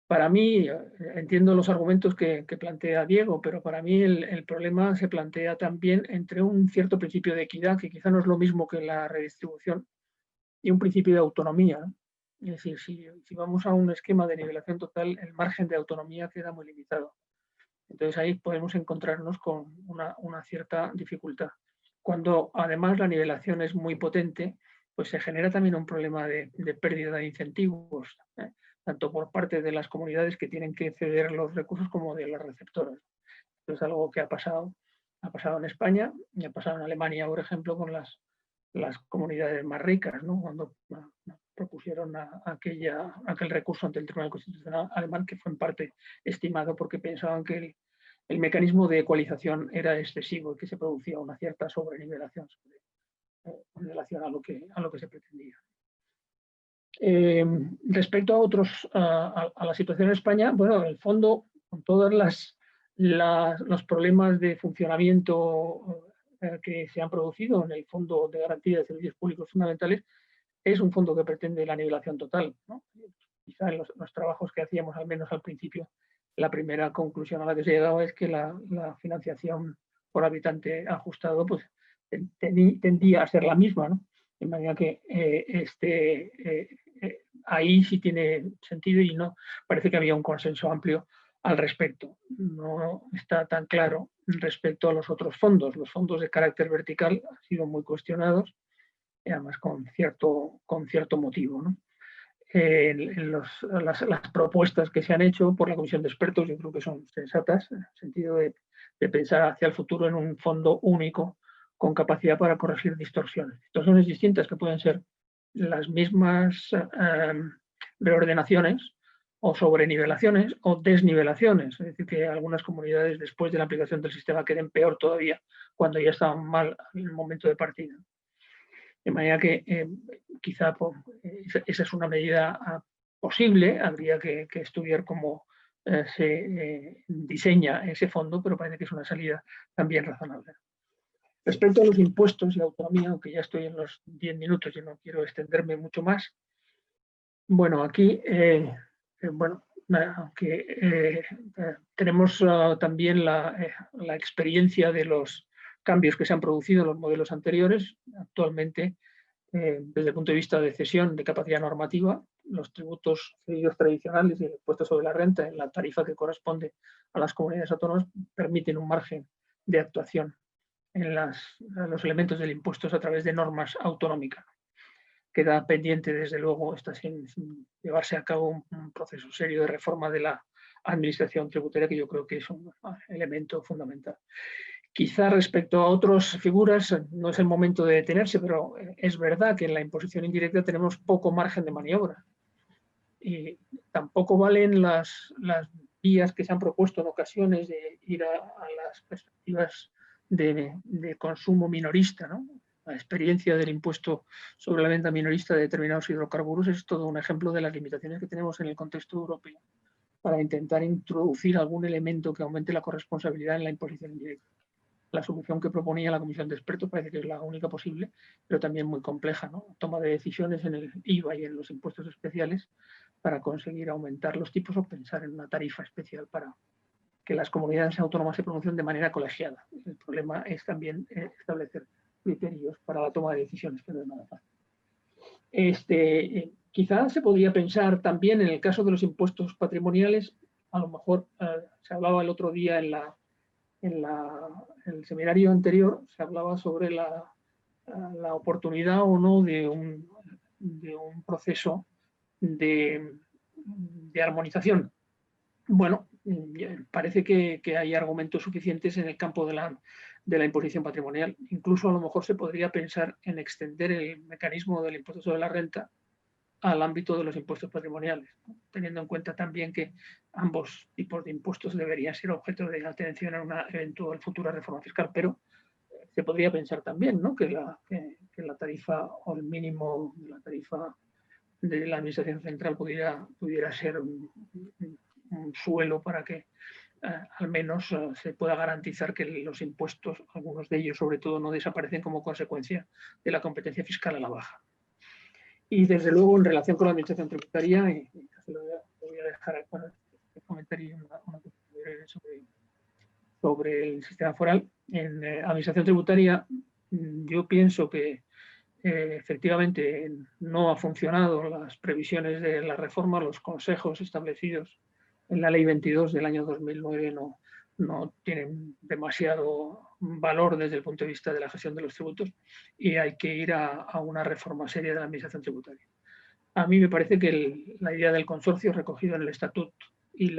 S5: Para mí, entiendo los argumentos que plantea Diego, pero para mí el problema se plantea también entre un cierto principio de equidad, que quizá no es lo mismo que la redistribución, y un principio de autonomía. Es decir, si vamos a un esquema de nivelación total, el margen de autonomía queda muy limitado. Entonces ahí podemos encontrarnos con una cierta dificultad. Cuando además la nivelación es muy potente, pues se genera también un problema de pérdida de incentivos, tanto por parte de las comunidades que tienen que ceder los recursos como de las receptoras. Esto es algo que ha pasado en España y ha pasado en Alemania, por ejemplo, con las comunidades más ricas, ¿no? Cuando propusieron aquel recurso ante el Tribunal Constitucional alemán, que fue en parte estimado porque pensaban que el mecanismo de ecualización era excesivo y que se producía una cierta sobrenivelación en relación a lo que se pretendía. Respecto a la situación en España, bueno, el fondo, con todos los problemas de funcionamiento que se han producido en el Fondo de Garantía de Servicios Públicos Fundamentales, es un fondo que pretende la nivelación total, ¿no? Quizá en los trabajos que hacíamos, al menos al principio, la primera conclusión a la que se llegaba es que la financiación por habitante ajustado pues, tendía a ser la misma, ¿no? De manera que ahí sí tiene sentido y no parece que había un consenso amplio al respecto. No está tan claro respecto a los otros fondos. Los fondos de carácter vertical han sido muy cuestionados, y además con cierto motivo, ¿no? Las propuestas que se han hecho por la Comisión de Expertos yo creo que son sensatas, en el sentido de pensar hacia el futuro en un fondo único con capacidad para corregir distorsiones. Distorsiones distintas que pueden ser las mismas reordenaciones o sobrenivelaciones o desnivelaciones, es decir, que algunas comunidades después de la aplicación del sistema queden peor todavía cuando ya estaban mal en el momento de partida. De manera que quizá esa es una medida posible, habría que estudiar cómo se diseña ese fondo, pero parece que es una salida también razonable. Respecto a los impuestos y autonomía, aunque ya estoy en los 10 minutos y no quiero extenderme mucho más, bueno, aquí, aunque tenemos también la experiencia de los cambios que se han producido en los modelos anteriores, actualmente, desde el punto de vista de cesión de capacidad normativa, los tributos cedidos tradicionales y el impuesto sobre la renta en la tarifa que corresponde a las comunidades autónomas permiten un margen de actuación en los elementos del impuesto a través de normas autonómicas. Queda pendiente, desde luego, está sin llevarse a cabo un proceso serio de reforma de la administración tributaria, que yo creo que es un elemento fundamental. Quizá respecto a otras figuras no es el momento de detenerse, pero es verdad que en la imposición indirecta tenemos poco margen de maniobra. Y tampoco valen las vías que se han propuesto en ocasiones de ir a las perspectivas de consumo minorista, ¿no? La experiencia del impuesto sobre la venta minorista de determinados hidrocarburos es todo un ejemplo de las limitaciones que tenemos en el contexto europeo para intentar introducir algún elemento que aumente la corresponsabilidad en la imposición indirecta. La solución que proponía la comisión de expertos parece que es la única posible, pero también muy compleja, ¿no? Toma de decisiones en el IVA y en los impuestos especiales para conseguir aumentar los tipos o pensar en una tarifa especial para que las comunidades autónomas se pronuncien de manera colegiada. El problema es también establecer criterios para la toma de decisiones, que no es nada fácil. Quizás se podría pensar también en el caso de los impuestos patrimoniales, a lo mejor se hablaba el otro día en el seminario anterior, se hablaba sobre la oportunidad o no de un proceso de armonización. Bueno, parece que hay argumentos suficientes en el campo de la imposición patrimonial. Incluso a lo mejor se podría pensar en extender el mecanismo del impuesto sobre la renta al ámbito de los impuestos patrimoniales, ¿no? Teniendo en cuenta también que ambos tipos de impuestos deberían ser objeto de atención en una eventual futura reforma fiscal, pero se podría pensar también, ¿no?, que la tarifa o el mínimo de la tarifa de la Administración Central pudiera ser un suelo para que al menos se pueda garantizar que los impuestos, algunos de ellos sobre todo, no desaparecen como consecuencia de la competencia fiscal a la baja. Y desde luego, en relación con la administración tributaria, y se lo voy a dejar para este comentario una sobre el sistema foral. En administración tributaria, yo pienso que efectivamente no ha funcionado las previsiones de la reforma, los consejos establecidos en la Ley 22 del año 2009 no tienen demasiado valor desde el punto de vista de la gestión de los tributos y hay que ir a una reforma seria de la administración tributaria. A mí me parece que la idea del consorcio recogido en el estatuto y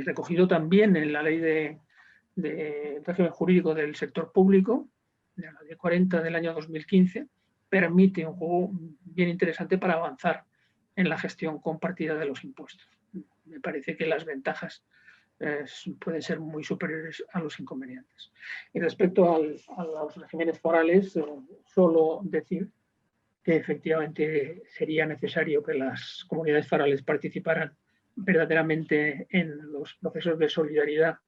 S5: recogido también en la ley de régimen jurídico del sector público, de la ley 40 del año 2015, permite un juego bien interesante para avanzar en la gestión compartida de los impuestos. Me parece que las ventajas pueden ser muy superiores a los inconvenientes. Y respecto a los regímenes forales, solo decir que efectivamente sería necesario que las comunidades forales participaran verdaderamente en los procesos de solidaridad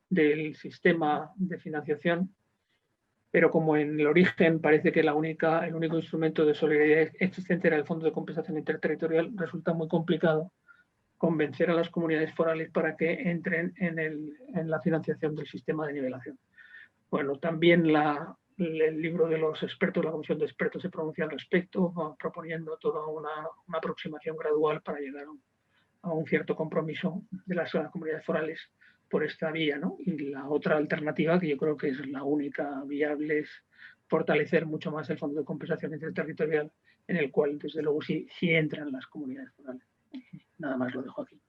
S5: del sistema de financiación, pero como en el origen parece que el único instrumento de solidaridad existente era el Fondo de Compensación Interterritorial, resulta muy complicado convencer a las comunidades forales para que entren en la financiación del sistema de nivelación. Bueno, también el libro de los expertos, la comisión de expertos se pronuncia al respecto, proponiendo toda una aproximación gradual para llegar a un cierto compromiso de las comunidades forales por esta vía, ¿no? Y la otra alternativa, que yo creo que es la única viable, es fortalecer mucho más el Fondo de Compensación Interterritorial, en el cual, desde luego, sí entran las comunidades forales. Nada más, lo dejo aquí.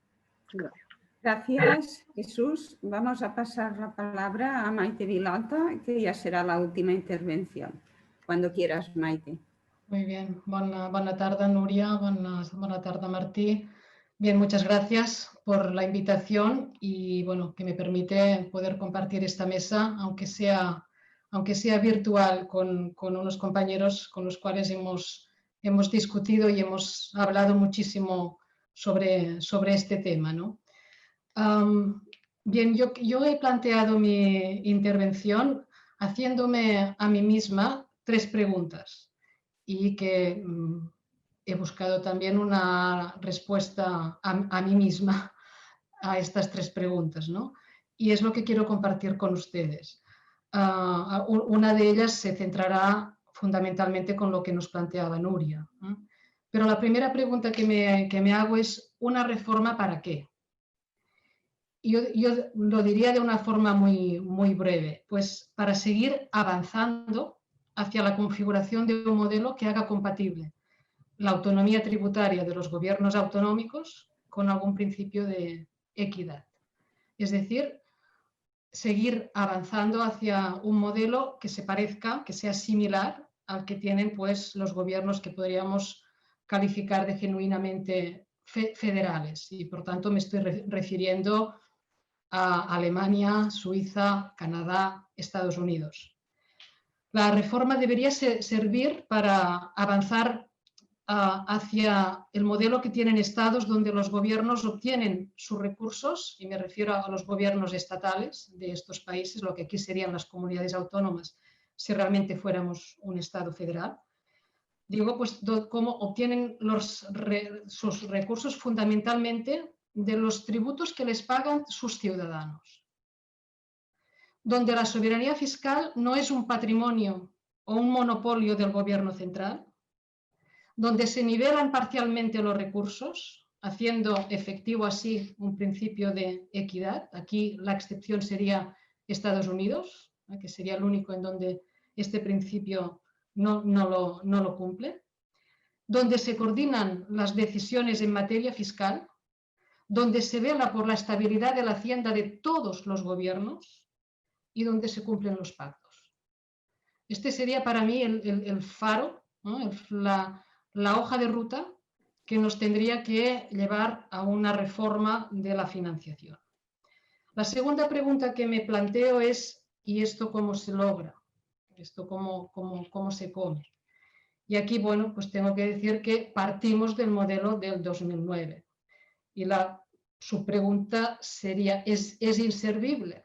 S5: Gracias.
S2: Gracias, Jesús. Vamos a pasar la palabra a Maite Vilota, que ya será la última intervención. Cuando quieras, Maite.
S6: Muy bien. Bona tarda, Núria. Bona tarda, Martí. Bien, muchas gracias por la invitación y bueno, que me permite poder compartir esta mesa, aunque sea virtual, con unos compañeros con los cuales hemos discutido y hemos hablado muchísimo sobre este tema, ¿no? Bien, yo he planteado mi intervención haciéndome a mí misma 3 preguntas y que he buscado también una respuesta a mí misma a estas 3 preguntas, ¿no? Y es lo que quiero compartir con ustedes. Una de ellas se centrará fundamentalmente con lo que nos planteaba Nuria, ¿eh? Pero la primera pregunta que me hago es, ¿una reforma para qué? Yo lo diría de una forma muy breve, pues para seguir avanzando hacia la configuración de un modelo que haga compatible la autonomía tributaria de los gobiernos autonómicos con algún principio de equidad. Es decir, seguir avanzando hacia un modelo que se parezca, que sea similar al que tienen pues, los gobiernos que podríamos calificar de genuinamente federales. Y por tanto me estoy refiriendo a Alemania, Suiza, Canadá, Estados Unidos. La reforma debería servir para avanzar hacia el modelo que tienen estados donde los gobiernos obtienen sus recursos, y me refiero a los gobiernos estatales de estos países, lo que aquí serían las comunidades autónomas si realmente fuéramos un estado federal. Digo, pues cómo obtienen sus recursos fundamentalmente de los tributos que les pagan sus ciudadanos, donde la soberanía fiscal no es un patrimonio o un monopolio del gobierno central, donde se nivelan parcialmente los recursos, haciendo efectivo así un principio de equidad. Aquí la excepción sería Estados Unidos, que sería el único en donde este principio no lo cumple, donde se coordinan las decisiones en materia fiscal, donde se vela por la estabilidad de la hacienda de todos los gobiernos y donde se cumplen los pactos. Este sería para mí el faro, ¿no? La hoja de ruta que nos tendría que llevar a una reforma de la financiación. La segunda pregunta que me planteo es, ¿y esto cómo se logra? ¿Esto cómo se come? Y aquí, bueno, pues tengo que decir que partimos del modelo del 2009. Y su pregunta sería, ¿es inservible?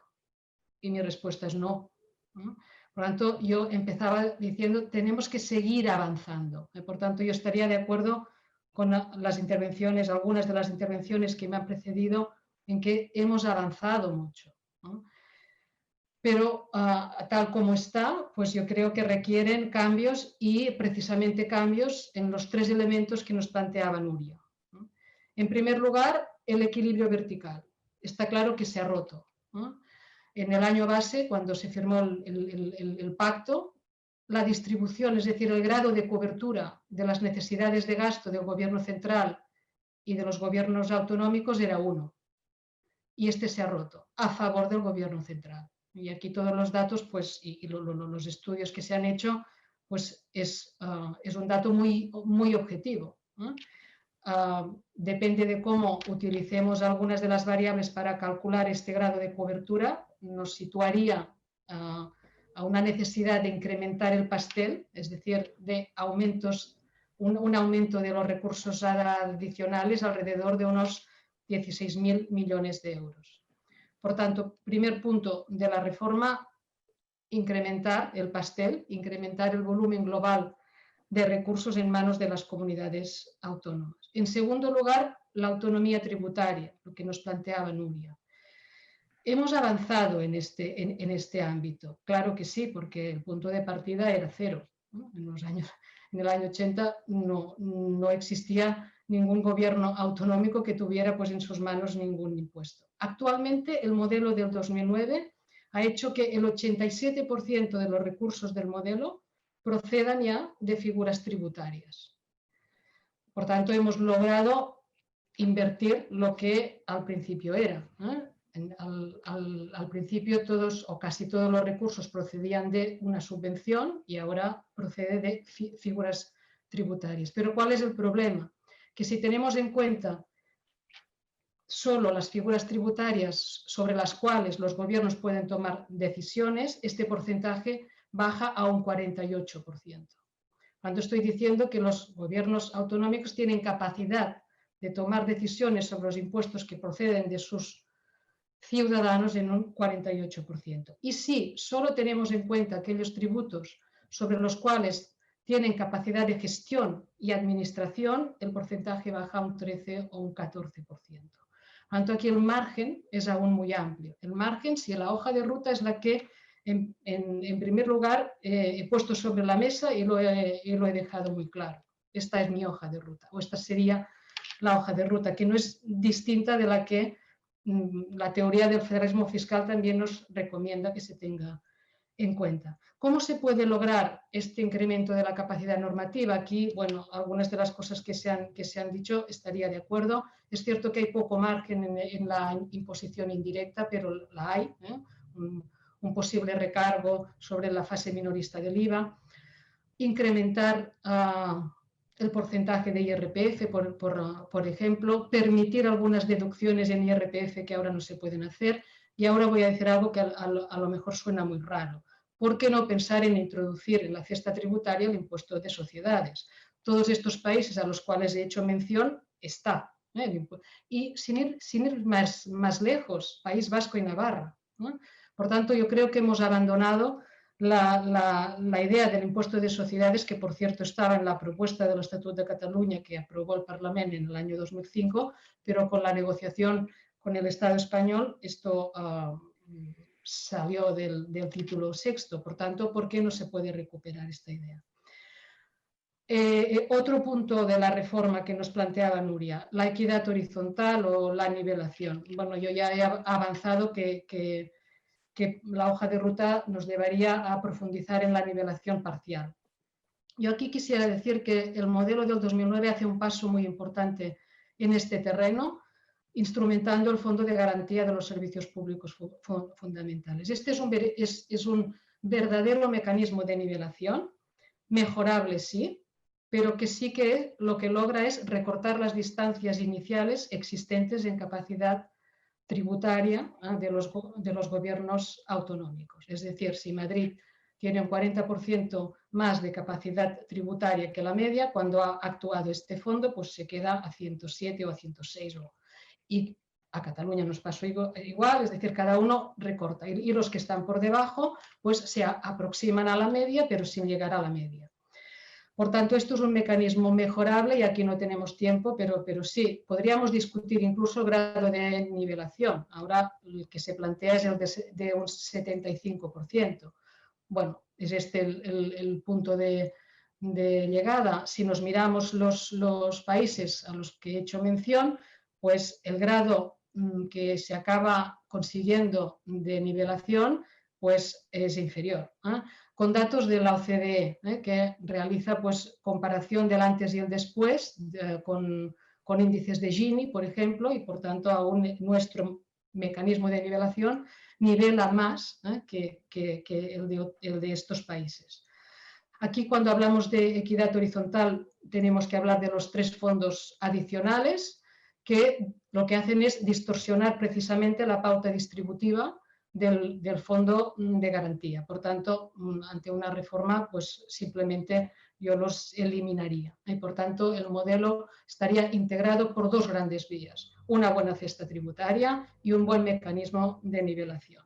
S6: Y mi respuesta es no. Por lo tanto, yo empezaba diciendo, tenemos que seguir avanzando. Por tanto, yo estaría de acuerdo con las intervenciones, algunas de las intervenciones que me han precedido, en que hemos avanzado mucho, ¿no? Pero tal como está, pues yo creo que requieren cambios y precisamente cambios en los 3 elementos que nos planteaba Nuria, ¿no? En primer lugar, el equilibrio vertical. Está claro que se ha roto, ¿no? En el año base, cuando se firmó el pacto, la distribución, es decir, el grado de cobertura de las necesidades de gasto del gobierno central y de los gobiernos autonómicos era 1. Y este se ha roto a favor del gobierno central. Y aquí todos los datos pues, y los estudios que se han hecho, pues es un dato muy objetivo, ¿no? Depende de cómo utilicemos algunas de las variables para calcular este grado de cobertura, nos situaría a una necesidad de incrementar el pastel, es decir, de un aumento de los recursos adicionales alrededor de unos 16.000 millones de euros. Por tanto, primer punto de la reforma, incrementar el pastel, incrementar el volumen global de recursos en manos de las comunidades autónomas. En segundo lugar, la autonomía tributaria, lo que nos planteaba Nuria. Hemos avanzado en este ámbito, claro que sí, porque el punto de partida era 0, ¿no? En el año 80 no existía ningún gobierno autonómico que tuviera pues, en sus manos ningún impuesto. Actualmente, el modelo del 2009 ha hecho que el 87% de los recursos del modelo procedan ya de figuras tributarias. Por tanto, hemos logrado invertir lo que al principio era, ¿eh? Al principio todos o casi todos los recursos procedían de una subvención y ahora procede de figuras tributarias. Pero ¿cuál es el problema? Que si tenemos en cuenta solo las figuras tributarias sobre las cuales los gobiernos pueden tomar decisiones, este porcentaje baja a un 48%. Cuando estoy diciendo que los gobiernos autonómicos tienen capacidad de tomar decisiones sobre los impuestos que proceden de sus ciudadanos en un 48%. Y si solo tenemos en cuenta aquellos tributos sobre los cuales tienen capacidad de gestión y administración, el porcentaje baja a un 13 o un 14%. Por tanto, aquí el margen es aún muy amplio. El margen, si la hoja de ruta es la que en primer lugar he puesto sobre la mesa y lo he dejado muy claro. Esta es mi hoja de ruta, o esta sería la hoja de ruta, que no es distinta de la que la teoría del federalismo fiscal también nos recomienda que se tenga en cuenta. ¿Cómo se puede lograr este incremento de la capacidad normativa? Aquí, bueno, algunas de las cosas que se han dicho estaría de acuerdo. Es cierto que hay poco margen en la imposición indirecta, pero la hay, un posible recargo sobre la fase minorista del IVA. Incrementar el porcentaje de IRPF, por ejemplo, permitir algunas deducciones en IRPF que ahora no se pueden hacer. Y ahora voy a decir algo que a lo mejor suena muy raro. ¿Por qué no pensar en introducir en la cesta tributaria el impuesto de sociedades? Todos estos países a los cuales he hecho mención está. Y sin ir más lejos, País Vasco y Navarra. Por tanto, yo creo que hemos abandonado la idea del impuesto de sociedades, que por cierto estaba en la propuesta del Estatut de Cataluña que aprobó el Parlamento en el año 2005, pero con la negociación con el Estado español esto salió del título sexto. Por tanto, ¿por qué no se puede recuperar esta idea? Otro punto de la reforma que nos planteaba Nuria, la equidad horizontal o la nivelación. Bueno, yo ya he avanzado que la hoja de ruta nos llevaría a profundizar en la nivelación parcial. Yo aquí quisiera decir que el modelo del 2009 hace un paso muy importante en este terreno, instrumentando el Fondo de Garantía de los Servicios Públicos Fundamentales. Este es un verdadero mecanismo de nivelación, mejorable sí, pero que sí que lo que logra es recortar las distancias iniciales existentes en capacidad tributaria de los gobiernos autonómicos. Es decir, si Madrid tiene un 40% más de capacidad tributaria que la media, cuando ha actuado este fondo, pues se queda a 107 o a 106. Y a Cataluña nos pasó igual, es decir, cada uno recorta. Y los que están por debajo, pues se aproximan a la media, pero sin llegar a la media. Por tanto, esto es un mecanismo mejorable y aquí no tenemos tiempo, pero sí, podríamos discutir incluso el grado de nivelación. Ahora el que se plantea es el de un 75%. Bueno, es este el punto de llegada. Si nos miramos los países a los que he hecho mención, pues el grado que se acaba consiguiendo de nivelación pues es inferior. Con datos de la OCDE, que realiza pues, comparación del antes y el después con índices de Gini, por ejemplo, y por tanto aún nuestro mecanismo de nivelación nivela más que el de estos países. Aquí, cuando hablamos de equidad horizontal, tenemos que hablar de los 3 fondos adicionales que lo que hacen es distorsionar precisamente la pauta distributiva del fondo de garantía. Por tanto, ante una reforma, pues simplemente yo los eliminaría. Y por tanto, el modelo estaría integrado por 2 grandes vías: una buena cesta tributaria y un buen mecanismo de nivelación.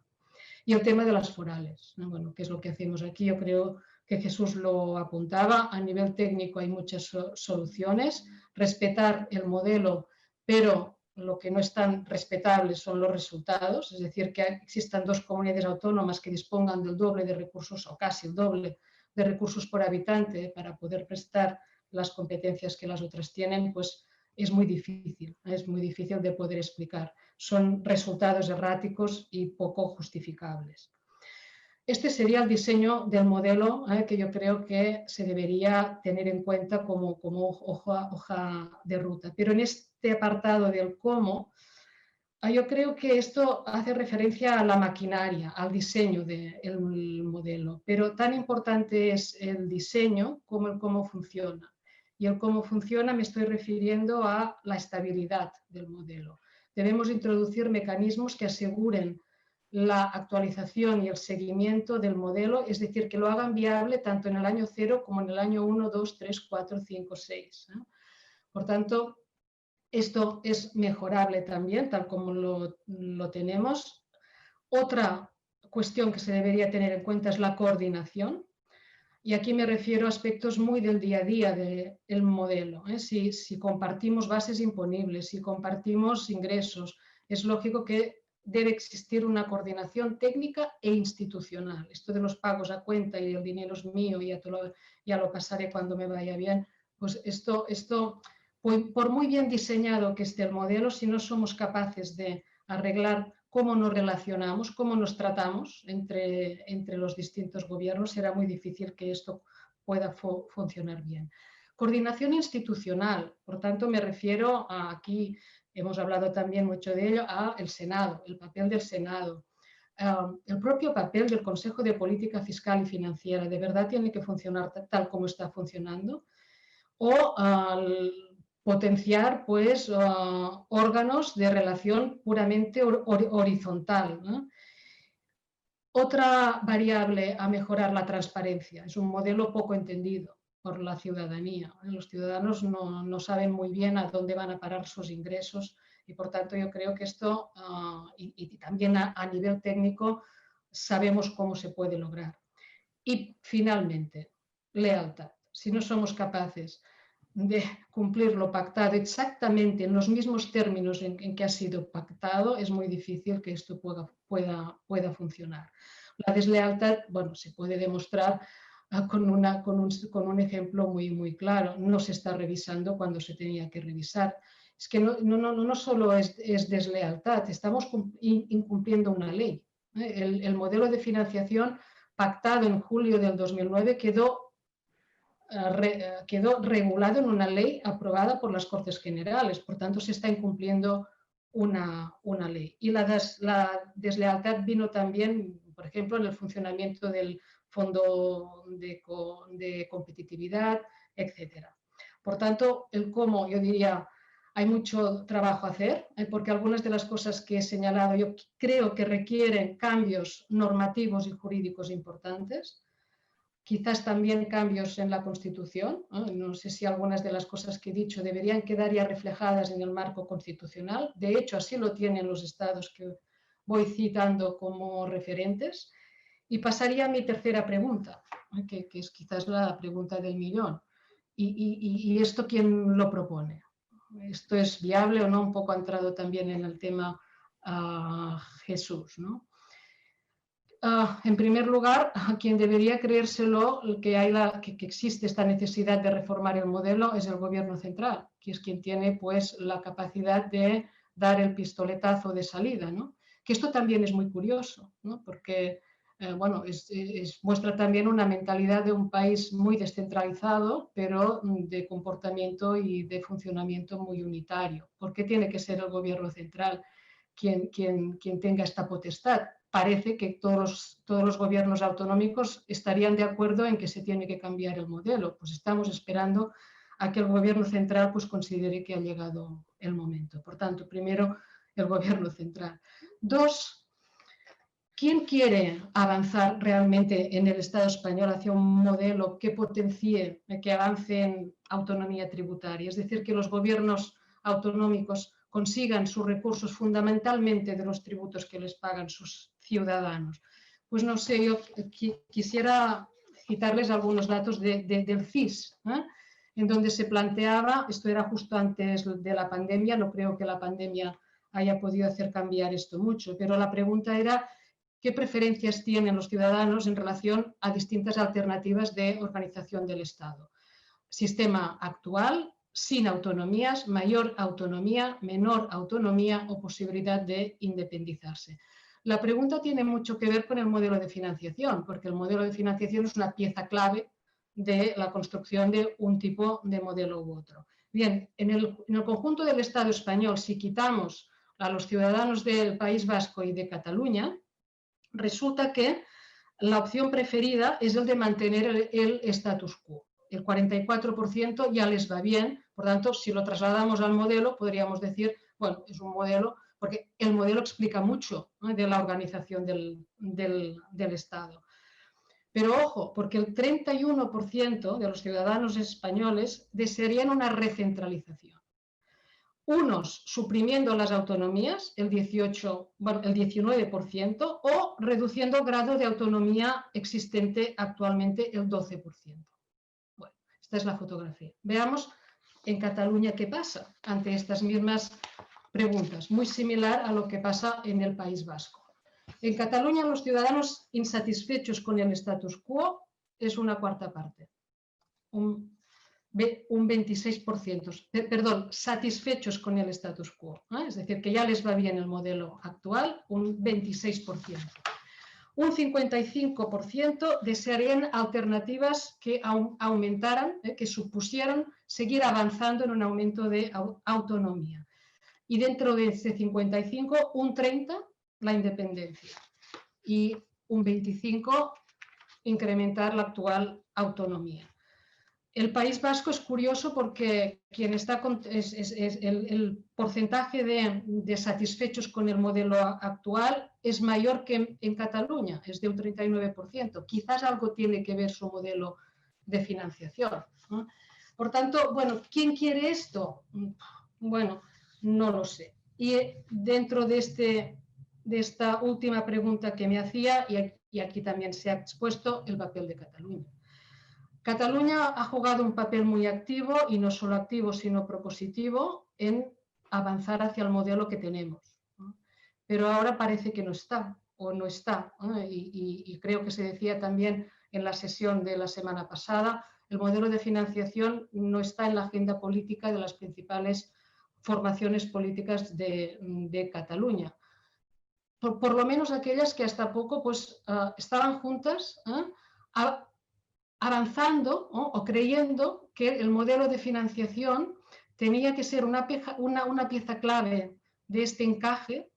S6: Y el tema de las forales, ¿no? Bueno, ¿qué es lo que hacemos aquí? Yo creo que Jesús lo apuntaba. A nivel técnico hay muchas soluciones. Respetar el modelo, pero lo que no es tan respetable son los resultados, es decir, que existan 2 comunidades autónomas que dispongan del doble de recursos o casi el doble de recursos por habitante para poder prestar las competencias que las otras tienen, pues es muy difícil de poder explicar. Son resultados erráticos y poco justificables. Este sería el diseño del modelo que yo creo que se debería tener en cuenta como hoja de ruta. Pero en este apartado del cómo, yo creo que esto hace referencia a la maquinaria, al diseño del modelo. Pero tan importante es el diseño como el cómo funciona. Y el cómo funciona me estoy refiriendo a la estabilidad del modelo. Debemos introducir mecanismos que aseguren la actualización y el seguimiento del modelo, es decir, que lo hagan viable tanto en el año 0 como en el año 1, 2, 3, 4, 5, 6. Por tanto, Esto es mejorable también, tal como lo tenemos. Otra cuestión que se debería tener en cuenta es la coordinación. Y aquí me refiero a aspectos muy del día a día del modelo. Si compartimos bases imponibles, si compartimos ingresos, es lógico que debe existir una coordinación técnica e institucional. Esto de los pagos a cuenta y el dinero es mío y ya lo pasaré cuando me vaya bien, pues esto por muy bien diseñado que esté el modelo, si no somos capaces de arreglar cómo nos relacionamos, cómo nos tratamos entre los distintos gobiernos, será muy difícil que esto pueda funcionar bien. Coordinación institucional, por tanto me refiero a, aquí hemos hablado también mucho de ello, a el Senado, el papel del Senado. El propio papel del Consejo de Política Fiscal y Financiera, ¿de verdad tiene que funcionar tal como está funcionando? O potenciar pues, órganos de relación puramente horizontal, ¿no? Otra variable a mejorar la transparencia. Es un modelo poco entendido por la ciudadanía. Los ciudadanos no saben muy bien a dónde van a parar sus ingresos y por tanto yo creo que esto, y también a nivel técnico, sabemos cómo se puede lograr. Y finalmente, lealtad. Si no somos capaces de cumplir lo pactado exactamente en los mismos términos en que ha sido pactado, es muy difícil que esto pueda funcionar. La deslealtad, bueno, se puede demostrar con un ejemplo muy claro. No se está revisando cuando se tenía que revisar. Es que no solo es deslealtad, estamos incumpliendo una ley. El modelo de financiación pactado en julio del 2009 quedó regulado en una ley aprobada por las Cortes Generales, por tanto se está incumpliendo una ley. Y la deslealtad vino también, por ejemplo, en el funcionamiento del Fondo de Competitividad, etc. Por tanto, el cómo, yo diría, hay mucho trabajo a hacer, porque algunas de las cosas que he señalado yo creo que requieren cambios normativos y jurídicos importantes. Quizás también cambios en la Constitución. No sé si algunas de las cosas que he dicho deberían quedar ya reflejadas en el marco constitucional. De hecho, así lo tienen los estados que voy citando como referentes. Y pasaría a mi tercera pregunta, que es quizás la pregunta del millón. ¿Y esto quién lo propone? ¿Esto es viable o no? Un poco ha entrado también en el tema Jesús, ¿no? En primer lugar, a quien debería creérselo que existe esta necesidad de reformar el modelo es el Gobierno central, que es quien tiene pues, la capacidad de dar el pistoletazo de salida, ¿no? Que esto también es muy curioso, ¿no? Porque bueno, muestra también una mentalidad de un país muy descentralizado, pero de comportamiento y de funcionamiento muy unitario. ¿Por qué tiene que ser el Gobierno central quien tenga esta potestad? Parece que todos los gobiernos autonómicos estarían de acuerdo en que se tiene que cambiar el modelo. Pues estamos esperando a que el gobierno central pues, considere que ha llegado el momento. Por tanto, primero, el gobierno central. Dos, ¿quién quiere avanzar realmente en el Estado español hacia un modelo que potencie, que avance en autonomía tributaria? Es decir, que los gobiernos autonómicos consigan sus recursos fundamentalmente de los tributos que les pagan sus ciudadanos. Pues no sé, yo quisiera citarles algunos datos del CIS, en donde se planteaba, esto era justo antes de la pandemia, no creo que la pandemia haya podido hacer cambiar esto mucho, pero la pregunta era qué preferencias tienen los ciudadanos en relación a distintas alternativas de organización del Estado. Sistema actual, sin autonomías, mayor autonomía, menor autonomía o posibilidad de independizarse. La pregunta tiene mucho que ver con el modelo de financiación, porque el modelo de financiación es una pieza clave de la construcción de un tipo de modelo u otro. Bien, en el conjunto del Estado español, si quitamos a los ciudadanos del País Vasco y de Cataluña, resulta que la opción preferida es el de mantener el status quo. El 44% ya les va bien, por tanto, si lo trasladamos al modelo, podríamos decir, bueno, es un modelo, porque el modelo explica mucho, ¿no?, de la organización del Estado. Pero ojo, porque el 31% de los ciudadanos españoles desearían una recentralización. unos suprimiendo las autonomías, el 19%, o reduciendo el grado de autonomía existente actualmente, el 12%. Bueno, esta es la fotografía. Veamos en Cataluña qué pasa ante estas mismas preguntas, muy similar a lo que pasa en el País Vasco. En Cataluña, los ciudadanos insatisfechos con el status quo es una cuarta parte, un 26%, perdón, satisfechos con el status quo, es decir, que ya les va bien el modelo actual, un 26%. Un 55% desearían alternativas que aumentaran, que supusieran seguir avanzando en un aumento de autonomía. Y dentro de ese 55, un 30% la independencia y un 25% incrementar la actual autonomía. El País Vasco es curioso porque el porcentaje de satisfechos con el modelo actual es mayor que en Cataluña, es de un 39%. Quizás algo tiene que ver su modelo de financiación, ¿no? Por tanto, bueno, ¿quién quiere esto? Bueno, no lo sé. Y dentro de esta última pregunta que me hacía, y aquí también se ha expuesto el papel de Cataluña. Cataluña ha jugado un papel muy activo, y no solo activo, sino propositivo, en avanzar hacia el modelo que tenemos, ¿no? Pero ahora parece que no está, o no está, ¿no? Y creo que se decía también en la sesión de la semana pasada, el modelo de financiación no está en la agenda política de las principales formaciones políticas de Cataluña. Por lo menos aquellas que hasta poco pues, estaban juntas, avanzando, ¿no? O creyendo que el modelo de financiación tenía que ser una pieza clave de este encaje,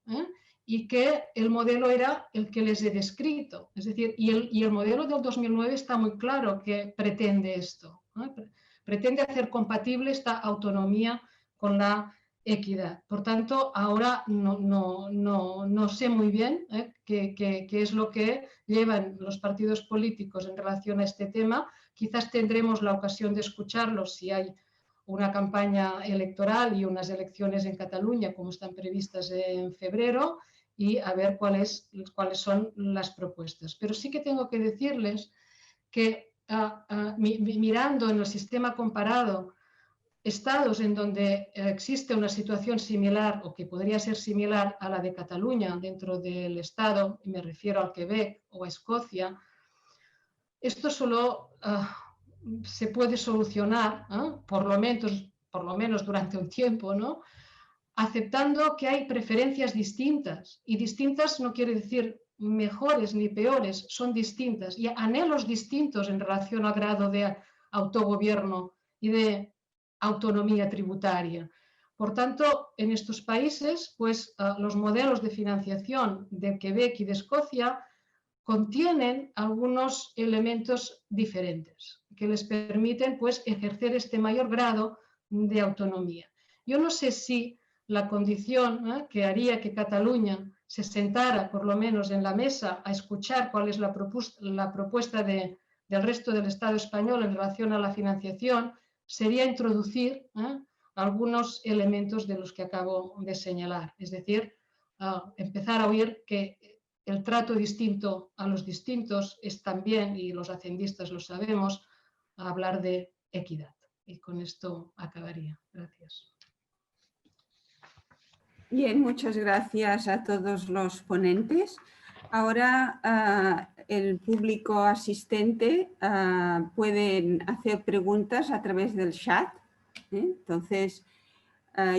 S6: y que el modelo era el que les he descrito. Es decir, y el modelo del 2009 está muy claro que pretende esto, ¿no? Pretende hacer compatible esta autonomía con la equidad. Por tanto, ahora no sé muy bien qué es lo que llevan los partidos políticos en relación a este tema. Quizás tendremos la ocasión de escucharlos si hay una campaña electoral y unas elecciones en Cataluña, como están previstas en febrero, y a ver cuáles son las propuestas. Pero sí que tengo que decirles que mirando en el sistema comparado estados en donde existe una situación similar o que podría ser similar a la de Cataluña dentro del Estado, y me refiero al Quebec o a Escocia, esto solo se puede solucionar, por lo menos durante un tiempo, ¿no? Aceptando que hay preferencias distintas, y distintas no quiere decir mejores ni peores, son distintas, y anhelos distintos en relación al grado de autogobierno y de autonomía tributaria. Por tanto, en estos países, pues los modelos de financiación de Quebec y de Escocia contienen algunos elementos diferentes que les permiten pues ejercer este mayor grado de autonomía. Yo no sé si la condición que haría que Cataluña se sentara por lo menos en la mesa a escuchar cuál es la propuesta del resto del Estado español en relación a la financiación sería introducir algunos elementos de los que acabo de señalar. Es decir, empezar a oír que el trato distinto a los distintos es también, y los hacendistas lo sabemos, a hablar de equidad. Y con esto acabaría. Gracias.
S2: Bien, muchas gracias a todos los ponentes. Ahora el público asistente puede hacer preguntas a través del chat. Entonces,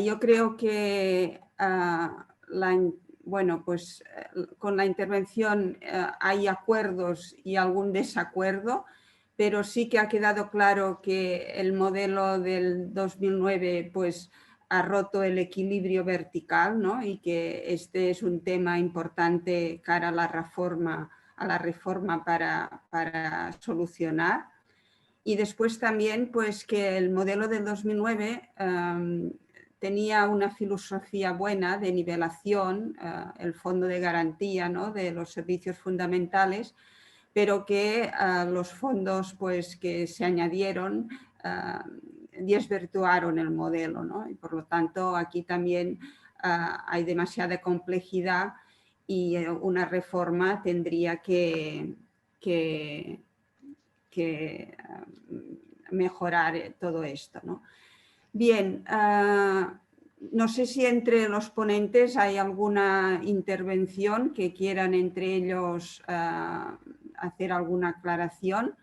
S2: yo creo que con la intervención hay acuerdos y algún desacuerdo, pero sí que ha quedado claro que el modelo del 2009 pues, ha roto el equilibrio vertical, ¿no? Y que este es un tema importante cara a la reforma para solucionar. Y después también pues, que el modelo del 2009 tenía una filosofía buena de nivelación, el fondo de garantía, ¿no? De los servicios fundamentales, pero que los fondos pues, que se añadieron desvirtuaron el modelo, ¿no? Y por lo tanto aquí también hay demasiada complejidad y una reforma tendría que mejorar todo esto, ¿no? Bien, no sé si entre los ponentes hay alguna intervención que quieran entre ellos hacer alguna aclaración,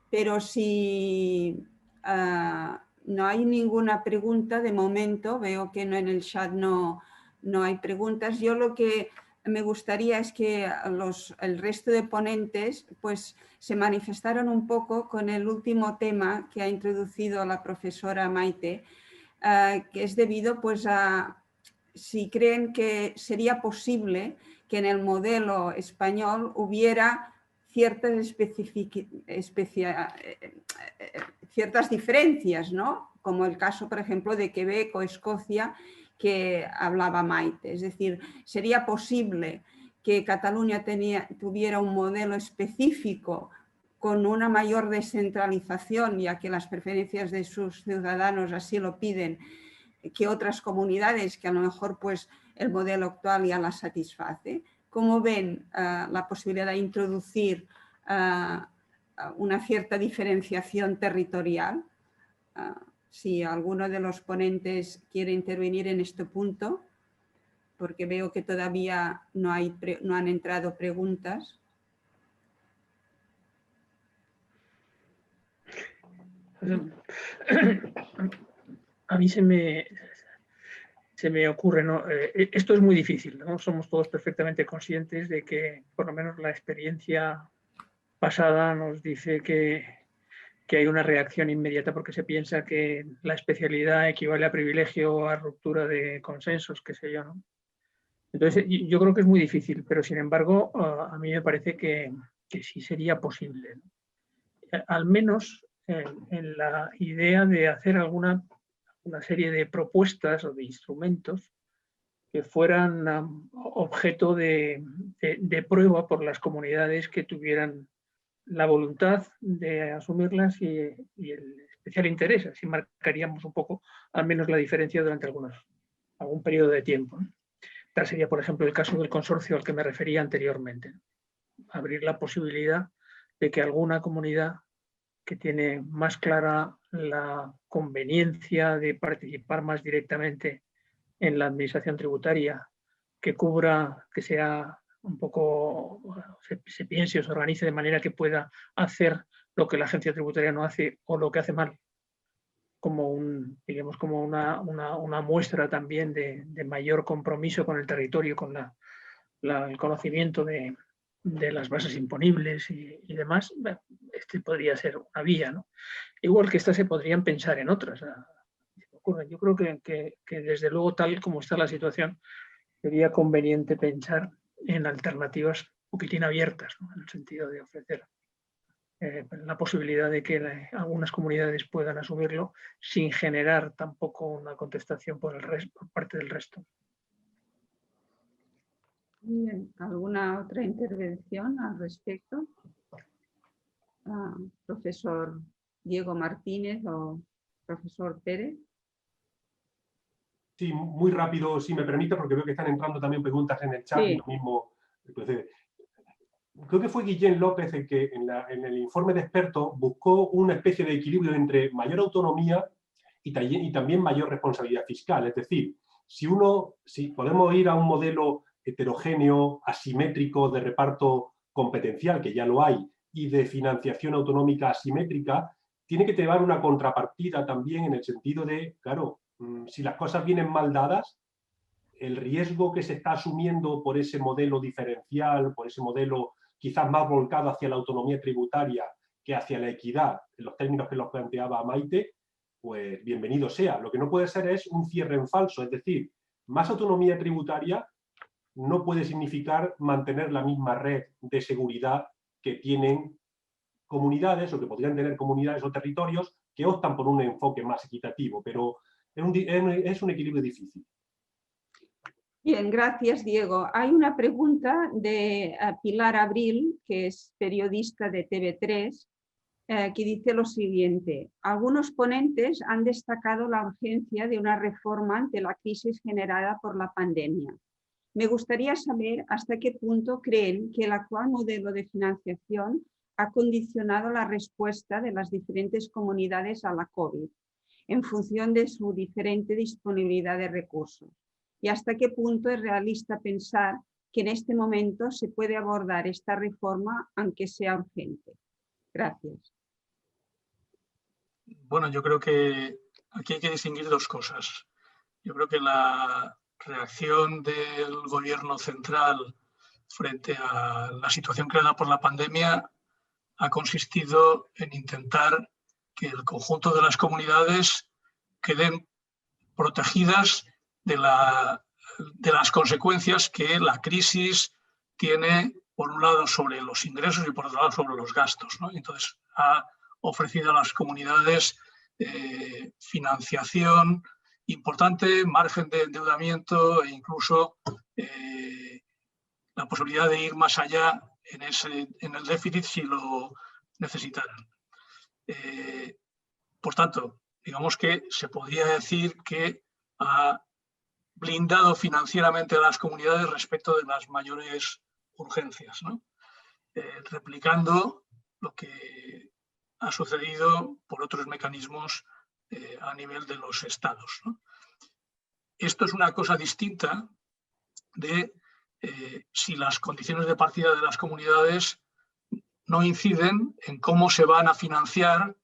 S2: pero si no hay ninguna pregunta de momento, veo que en el chat no hay preguntas. Yo lo que me gustaría es que el resto de ponentes pues, se manifestaran un poco con el último tema que ha introducido la profesora Maite, que es debido pues, a si creen que sería posible que en el modelo español hubiera ciertas diferencias, ¿no? Como el caso, por ejemplo, de Quebec o Escocia, que hablaba Maite. Es decir, ¿sería posible que Cataluña tuviera un modelo específico con una mayor descentralización, ya que las preferencias de sus ciudadanos así lo piden, que otras comunidades que a lo mejor pues, el modelo actual ya las satisface? ¿Cómo ven la posibilidad de introducir una cierta diferenciación territorial? Si alguno de los ponentes quiere intervenir en este punto, porque veo que todavía no han entrado preguntas.
S5: A mí se me ocurre, ¿no? Esto es muy difícil, ¿no? Somos todos perfectamente conscientes de que por lo menos la experiencia pasada nos dice que hay una reacción inmediata porque se piensa que la especialidad equivale a privilegio o a ruptura de consensos, qué sé yo, ¿no? Entonces, yo creo que es muy difícil, pero sin embargo, a mí me parece que sí sería posible, ¿no? Al menos en la idea de hacer una serie de propuestas o de instrumentos que fueran objeto de prueba por las comunidades que tuvieran la voluntad de asumirlas y el especial interés. Así marcaríamos un poco, al menos, la diferencia durante algún periodo de tiempo, ¿no? Tal sería, por ejemplo, el caso del consorcio al que me refería anteriormente. Abrir la posibilidad de que alguna comunidad que tiene más clara la conveniencia de participar más directamente en la administración tributaria, que cubra, que sea un poco, se piense o se organice de manera que pueda hacer lo que la agencia tributaria no hace o lo que hace mal, como como una muestra también de mayor compromiso con el territorio, con el conocimiento de las bases imponibles y demás. Este podría ser una vía, ¿no? Igual que estas se podrían pensar en otras. Yo creo que desde luego, tal como está la situación, sería conveniente pensar en alternativas un poquitín abiertas, ¿no? En el sentido de ofrecer la posibilidad de que algunas comunidades puedan asumirlo sin generar tampoco una contestación por parte del resto.
S2: Bien, ¿alguna otra intervención al respecto? Profesor Diego Martínez o profesor Pérez.
S3: Sí, muy rápido, si me permite, porque veo que están entrando también preguntas en el chat. Sí. Y lo mismo. Entonces, creo que fue Guillén López el que en el informe de expertos buscó una especie de equilibrio entre mayor autonomía y también mayor responsabilidad fiscal. Es decir, si podemos ir a un modelo heterogéneo, asimétrico de reparto competencial, que ya lo hay, y de financiación autonómica asimétrica, tiene que llevar una contrapartida también en el sentido de, claro, si las cosas vienen mal dadas, el riesgo que se está asumiendo por ese modelo diferencial, por ese modelo quizás más volcado hacia la autonomía tributaria que hacia la equidad, en los términos que los planteaba Maite, pues bienvenido sea. Lo que no puede ser es un cierre en falso, es decir, más autonomía tributaria no puede significar mantener la misma red de seguridad que tienen comunidades o que podrían tener comunidades o territorios que optan por un enfoque más equitativo, pero es un equilibrio difícil.
S2: Bien, gracias, Diego. Hay una pregunta de Pilar Abril, que es periodista de TV3, que dice lo siguiente. Algunos ponentes han destacado la urgencia de una reforma ante la crisis generada por la pandemia. Me gustaría saber hasta qué punto creen que el actual modelo de financiación ha condicionado la respuesta de las diferentes comunidades a la COVID en función de su diferente disponibilidad de recursos. Y hasta qué punto es realista pensar que en este momento se puede abordar esta reforma aunque sea urgente. Gracias.
S4: Bueno, yo creo que aquí hay que distinguir dos cosas. Yo creo que la reacción del gobierno central frente a la situación creada por la pandemia ha consistido en intentar que el conjunto de las comunidades queden protegidas de las consecuencias que la crisis tiene, por un lado, sobre los ingresos y por otro lado, sobre los gastos, ¿no? Entonces, ha ofrecido a las comunidades financiación importante, margen de endeudamiento e incluso la posibilidad de ir más allá en el déficit si lo necesitaran. Por tanto, digamos que se podría decir que ha blindado financieramente a las comunidades respecto de las mayores urgencias, ¿no? Replicando lo que ha sucedido por otros mecanismos a nivel de los estados, ¿no? Esto es una cosa distinta de si las condiciones de partida de las comunidades no inciden en cómo se van a financiar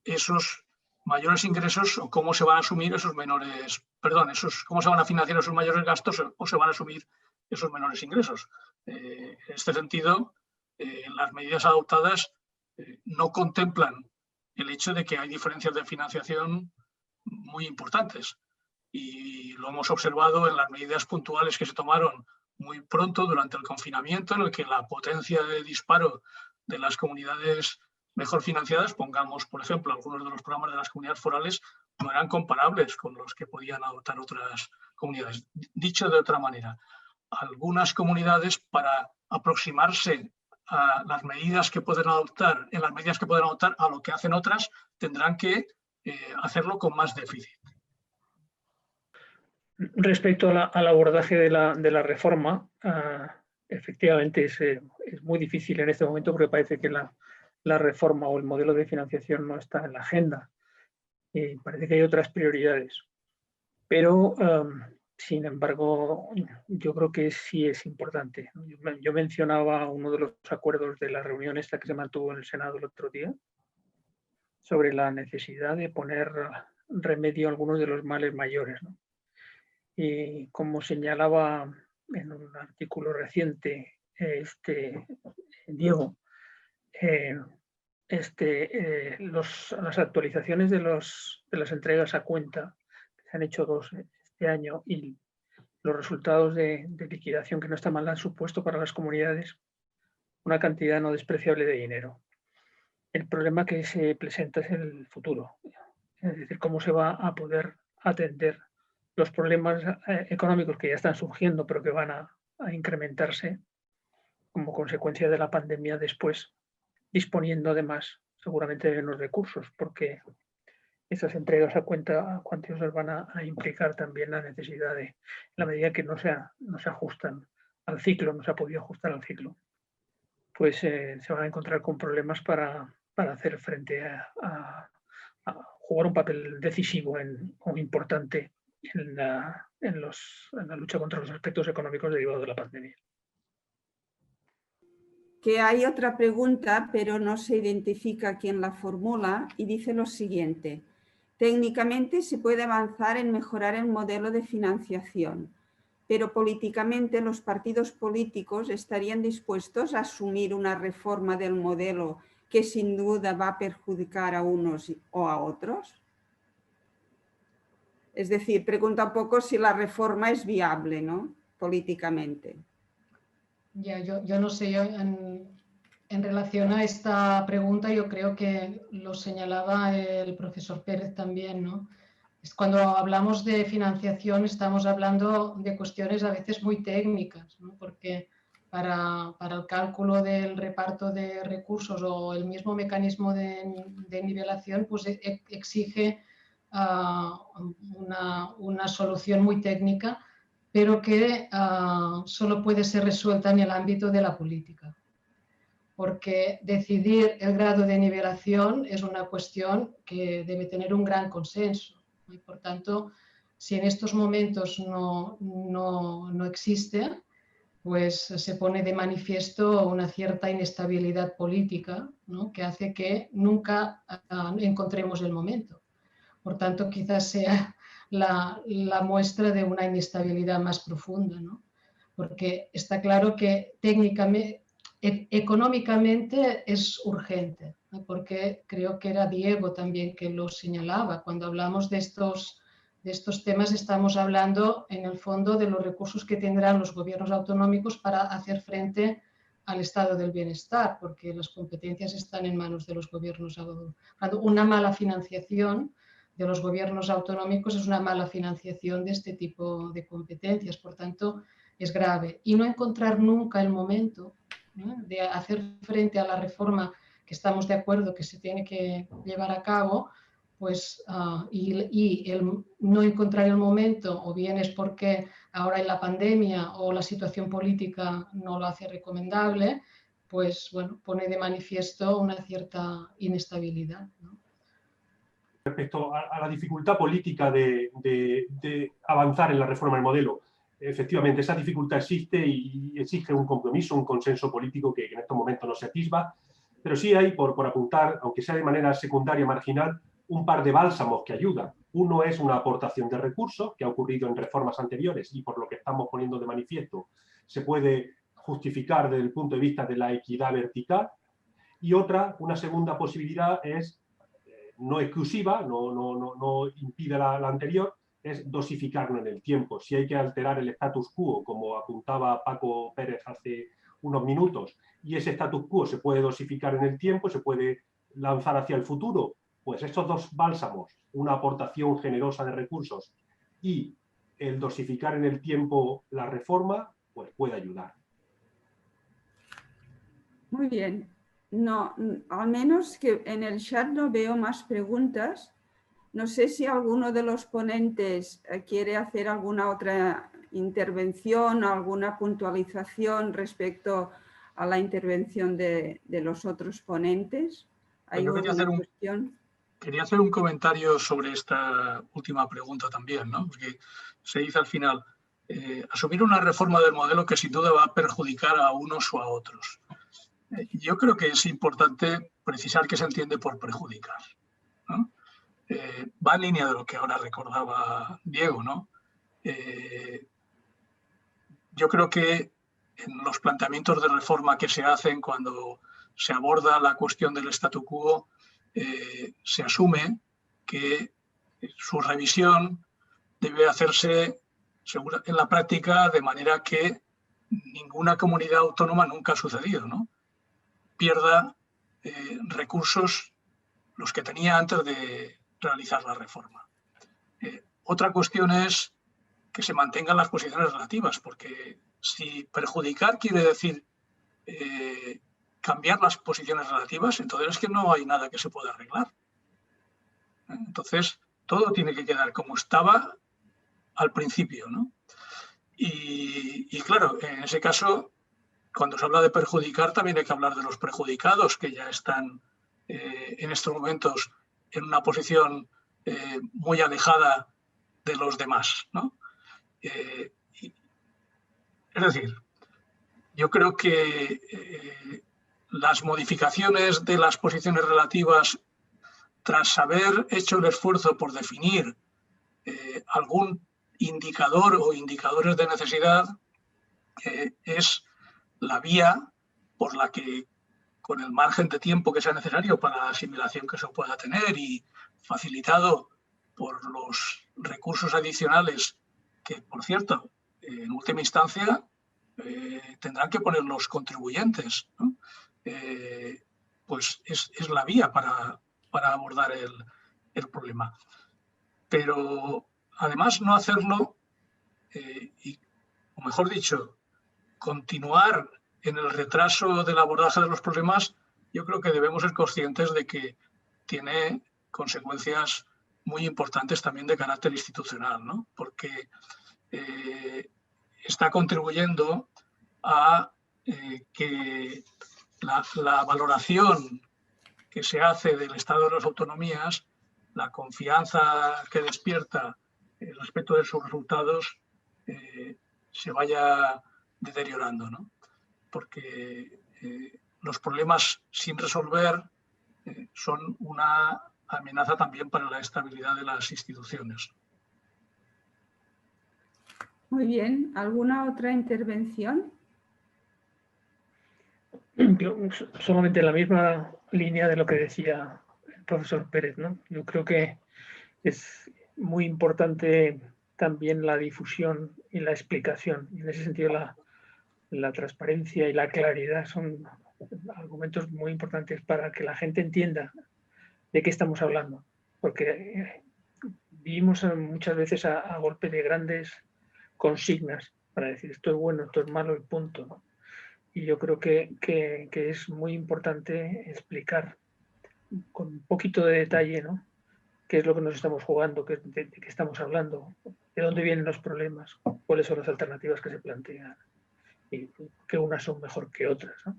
S4: esos mayores ingresos o cómo se van a asumir esos menores, cómo se van a financiar esos mayores gastos o se van a asumir esos menores ingresos. En este sentido, las medidas adoptadas no contemplan el hecho de que hay diferencias de financiación muy importantes y lo hemos observado en las medidas puntuales que se tomaron muy pronto durante el confinamiento, en el que la potencia de disparo de las comunidades mejor financiadas, pongamos, por ejemplo, algunos de los programas de las comunidades forales, no eran comparables con los que podían adoptar otras comunidades. Dicho de otra manera, algunas comunidades, para aproximarse a las medidas que pueden adoptar, a lo que hacen otras, tendrán que hacerlo con más déficit.
S5: Respecto al abordaje de la reforma, efectivamente es muy difícil en este momento porque parece que la reforma o el modelo de financiación no está en la agenda. Parece que hay otras prioridades. Pero, sin embargo, yo creo que sí es importante. Yo mencionaba uno de los acuerdos de la reunión esta que se mantuvo en el Senado el otro día sobre la necesidad de poner remedio a algunos de los males mayores, ¿no? Y como señalaba en un artículo reciente Diego, las actualizaciones de las entregas a cuenta, que se han hecho 2 este año, y los resultados de liquidación que no está mal han supuesto para las comunidades una cantidad no despreciable de dinero. El problema que se presenta es el futuro, es decir, cómo se va a poder atender los problemas económicos que ya están surgiendo, pero que van a incrementarse como consecuencia de la pandemia después, disponiendo además seguramente de menos recursos, porque esas entregas a cuenta cuantiosas van a implicar también la necesidad de, en la medida que no se ajustan al ciclo, no se ha podido ajustar al ciclo, pues se van a encontrar con problemas para hacer frente a jugar un papel decisivo o importante en la lucha contra los aspectos económicos derivados de la pandemia.
S2: Que hay otra pregunta, pero no se identifica quién la formula y dice lo siguiente. Técnicamente se puede avanzar en mejorar el modelo de financiación, pero políticamente los partidos políticos estarían dispuestos a asumir una reforma del modelo que sin duda va a perjudicar a unos o a otros. Es decir, pregunta un poco si la reforma es viable, ¿no? Políticamente.
S6: Ya, yo no sé, en relación a esta pregunta yo creo que lo señalaba el profesor Pérez también, ¿no? Cuando hablamos de financiación estamos hablando de cuestiones a veces muy técnicas, ¿no? Porque para el cálculo del reparto de recursos o el mismo mecanismo de nivelación, pues exige una solución muy técnica, pero que solo puede ser resuelta en el ámbito de la política. Porque decidir el grado de nivelación es una cuestión que debe tener un gran consenso. Y por tanto, si en estos momentos no existe, pues se pone de manifiesto una cierta inestabilidad política, ¿no?, que hace que nunca encontremos el momento. Por tanto, quizás sea la muestra de una inestabilidad más profunda, ¿no? Porque está claro que técnicamente, económicamente es urgente, ¿no? Porque creo que era Diego también que lo señalaba. Cuando hablamos de estos temas estamos hablando en el fondo de los recursos que tendrán los gobiernos autonómicos para hacer frente al estado del bienestar, porque las competencias están en manos de los gobiernos autonómicos. Una mala financiación de los gobiernos autonómicos es una mala financiación de este tipo de competencias, por tanto es grave. Y no encontrar nunca el momento, ¿no?, de hacer frente a la reforma que estamos de acuerdo que se tiene que llevar a cabo, pues, y el no encontrar el momento, o bien es porque ahora en la pandemia o la situación política no lo hace recomendable, pues bueno, pone de manifiesto una cierta inestabilidad, ¿no?
S3: Respecto a la dificultad política de avanzar en la reforma del modelo, efectivamente esa dificultad existe y exige un compromiso, un consenso político que en estos momentos no se atisba, pero sí hay, por apuntar, aunque sea de manera secundaria, marginal, un par de bálsamos que ayudan. Uno es una aportación de recursos, que ha ocurrido en reformas anteriores y por lo que estamos poniendo de manifiesto se puede justificar desde el punto de vista de la equidad vertical. Y otra, una segunda posibilidad es no exclusiva, no impide la anterior, es dosificarlo en el tiempo. Si hay que alterar el status quo, como apuntaba Paco Pérez hace unos minutos, y ese status quo se puede dosificar en el tiempo, se puede lanzar hacia el futuro, pues estos dos bálsamos, una aportación generosa de recursos y el dosificar en el tiempo la reforma, pues puede ayudar.
S2: Muy bien. No, al menos que en el chat no veo más preguntas. No sé si alguno de los ponentes quiere hacer alguna otra intervención, alguna puntualización respecto a la intervención de los otros ponentes. ¿Hay alguna cuestión?
S4: Quería hacer un comentario sobre esta última pregunta también, ¿no? Porque se dice al final, asumir una reforma del modelo que sin duda va a perjudicar a unos o a otros. Yo creo que es importante precisar qué se entiende por perjudicar, ¿no? Va en línea de lo que ahora recordaba Diego, ¿no? Yo creo que en los planteamientos de reforma que se hacen cuando se aborda la cuestión del statu quo, se asume que su revisión debe hacerse en la práctica de manera que ninguna comunidad autónoma, nunca ha sucedido, ¿no?, pierda recursos los que tenía antes de realizar la reforma. Otra cuestión es que se mantengan las posiciones relativas, porque si perjudicar quiere decir cambiar las posiciones relativas, entonces es que no hay nada que se pueda arreglar. Entonces, todo tiene que quedar como estaba al principio, ¿no? Y claro, en ese caso, cuando se habla de perjudicar, también hay que hablar de los perjudicados, que ya están en estos momentos en una posición muy alejada de los demás, ¿no? Es decir, yo creo que las modificaciones de las posiciones relativas, tras haber hecho el esfuerzo por definir algún indicador o indicadores de necesidad, es la vía por la que, con el margen de tiempo que sea necesario para la asimilación que se pueda tener y facilitado por los recursos adicionales que, por cierto, en última instancia tendrán que poner los contribuyentes, ¿no? Pues es la vía para abordar el problema. Pero además no hacerlo, o mejor dicho, continuar en el retraso del abordaje de los problemas, yo creo que debemos ser conscientes de que tiene consecuencias muy importantes también de carácter institucional, ¿no? Porque está contribuyendo a que la valoración que se hace del estado de las autonomías, la confianza que despierta respecto de sus resultados, se vaya deteriorando, ¿no? Porque los problemas sin resolver son una amenaza también para la estabilidad de las instituciones.
S2: Muy bien. ¿Alguna otra intervención?
S5: Yo, solamente en la misma línea de lo que decía el profesor Pérez, ¿no? Yo creo que es muy importante también la difusión y la explicación. Y en ese sentido la transparencia y la claridad son argumentos muy importantes para que la gente entienda de qué estamos hablando. Porque vivimos muchas veces a golpe de grandes consignas para decir esto es bueno, esto es malo y punto, ¿no? Y yo creo que es muy importante explicar con un poquito de detalle, ¿no?, qué es lo que nos estamos jugando, de qué estamos hablando, de dónde vienen los problemas, cuáles son las alternativas que se plantean y que unas son mejor que otras, ¿no?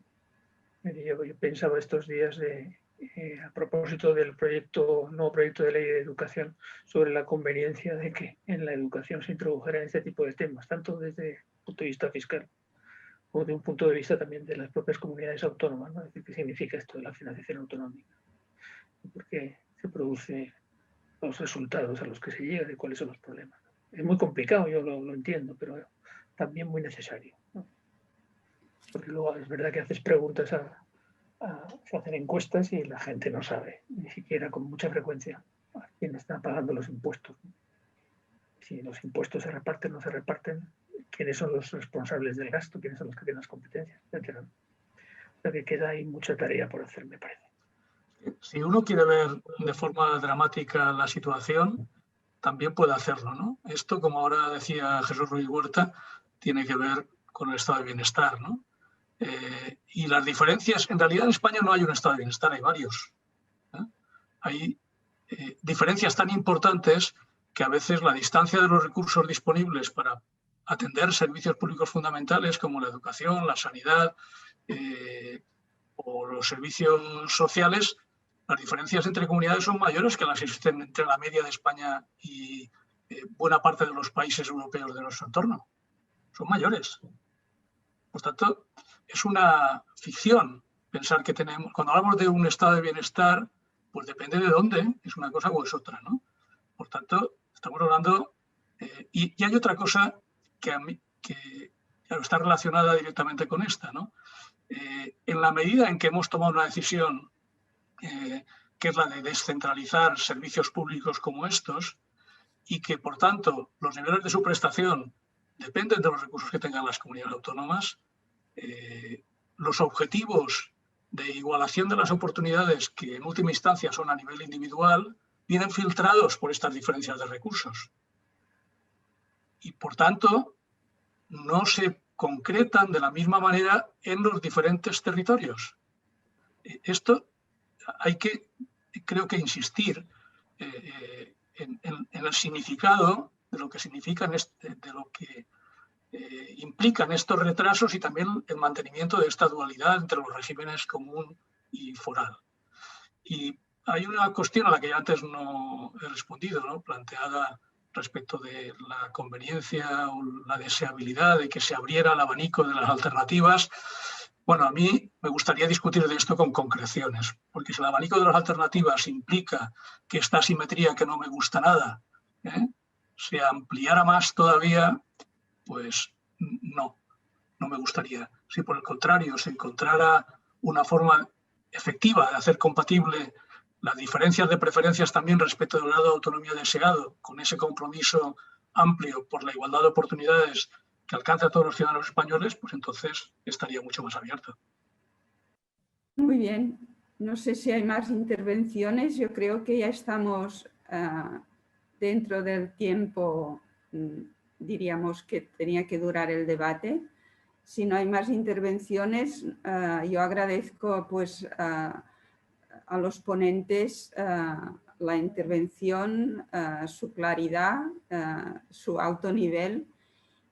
S5: Yo pensaba estos días a propósito del nuevo proyecto de ley de educación, sobre la conveniencia de que en la educación se introdujeran este tipo de temas, tanto desde el punto de vista fiscal o de un punto de vista también de las propias comunidades autónomas, ¿no? Es decir, ¿qué significa esto de la financiación autonómica? ¿Por qué se producen los resultados a los que se llega y cuáles son los problemas? Es muy complicado, yo lo entiendo, pero también muy necesario, ¿no? Porque luego es verdad que haces preguntas, se hacen encuestas y la gente no sabe, ni siquiera con mucha frecuencia, a quién está pagando los impuestos, ¿no? Si los impuestos se reparten o no se reparten, quiénes son los responsables del gasto, quiénes son los que tienen las competencias, etc. O sea que queda ahí mucha tarea por hacer, me parece.
S4: Si uno quiere ver de forma dramática la situación, también puede hacerlo, ¿no? Esto, como ahora decía Jesús Ruiz Huerta, tiene que ver con el estado de bienestar, ¿no? Y las diferencias, en realidad en España no hay un estado de bienestar, hay varios, ¿eh? Hay diferencias tan importantes que a veces la distancia de los recursos disponibles para atender servicios públicos fundamentales como la educación, la sanidad o los servicios sociales, las diferencias entre comunidades son mayores que las que existen entre la media de España y buena parte de los países europeos de nuestro entorno. Son mayores. Por tanto, es una ficción pensar que tenemos, cuando hablamos de un estado de bienestar, pues depende de dónde, es una cosa o es otra, ¿no? Por tanto, estamos hablando, y hay otra cosa que claro, está relacionada directamente con esta, ¿no? En la medida en que hemos tomado una decisión, que es la de descentralizar servicios públicos como estos, y que, por tanto, los niveles de su prestación dependen de los recursos que tengan las comunidades autónomas, los objetivos de igualación de las oportunidades, que en última instancia son a nivel individual, vienen filtrados por estas diferencias de recursos. Y, por tanto, no se concretan de la misma manera en los diferentes territorios. Esto hay que, creo que, insistir en el significado de lo que significan, de lo que implican estos retrasos y también el mantenimiento de esta dualidad entre los regímenes común y foral. Y hay una cuestión a la que yo antes no he respondido, ¿no?, planteada respecto de la conveniencia o la deseabilidad de que se abriera el abanico de las alternativas. Bueno, a mí me gustaría discutir de esto con concreciones, porque si el abanico de las alternativas implica que esta asimetría, que no me gusta nada, se ampliara más todavía, pues no me gustaría. Si por el contrario se encontrara una forma efectiva de hacer compatible las diferencias de preferencias también respecto del grado de autonomía deseado, con ese compromiso amplio por la igualdad de oportunidades que alcance a todos los ciudadanos españoles, pues entonces estaría mucho más abierto.
S2: Muy bien. No sé si hay más intervenciones. Yo creo que ya estamos dentro del tiempo, diríamos, que tenía que durar el debate. si no hay más intervenciones, yo agradezco pues, a los ponentes la intervención, su claridad, su alto nivel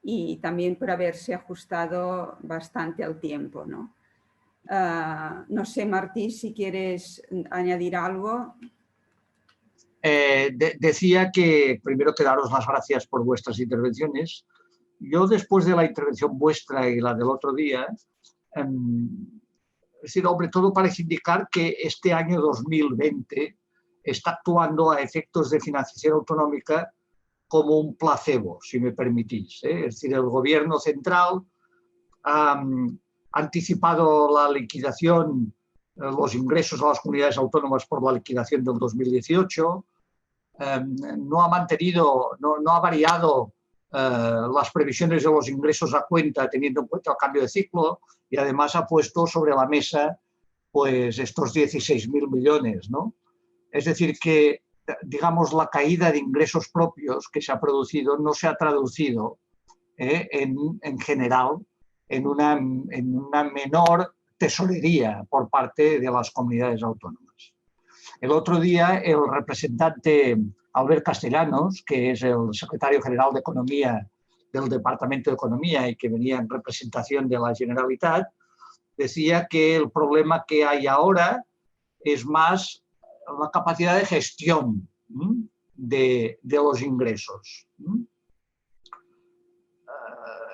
S2: y también por haberse ajustado bastante al tiempo, ¿no? No sé, Martí, si quieres añadir algo.
S1: Decía que primero que daros las gracias por vuestras intervenciones. Yo, después de la intervención vuestra y la del otro día, es decir, hombre, todo parece indicar que este año 2020 está actuando a efectos de financiación autonómica como un placebo, si me permitís. Es decir, el gobierno central ha anticipado la liquidación, los ingresos a las comunidades autónomas por la liquidación del 2018, no ha mantenido, no ha variado las previsiones de los ingresos a cuenta teniendo en cuenta el cambio de ciclo y además ha puesto sobre la mesa pues estos 16.000 millones, ¿no? Es decir que, digamos, la caída de ingresos propios que se ha producido no se ha traducido en general en una menor tesorería por parte de las comunidades autónomas. El otro día el representante Albert Castellanos, que es el secretario general de Economía del Departamento de Economía y que venía en representación de la Generalitat, decía que el problema que hay ahora es más la capacidad de gestión de los ingresos.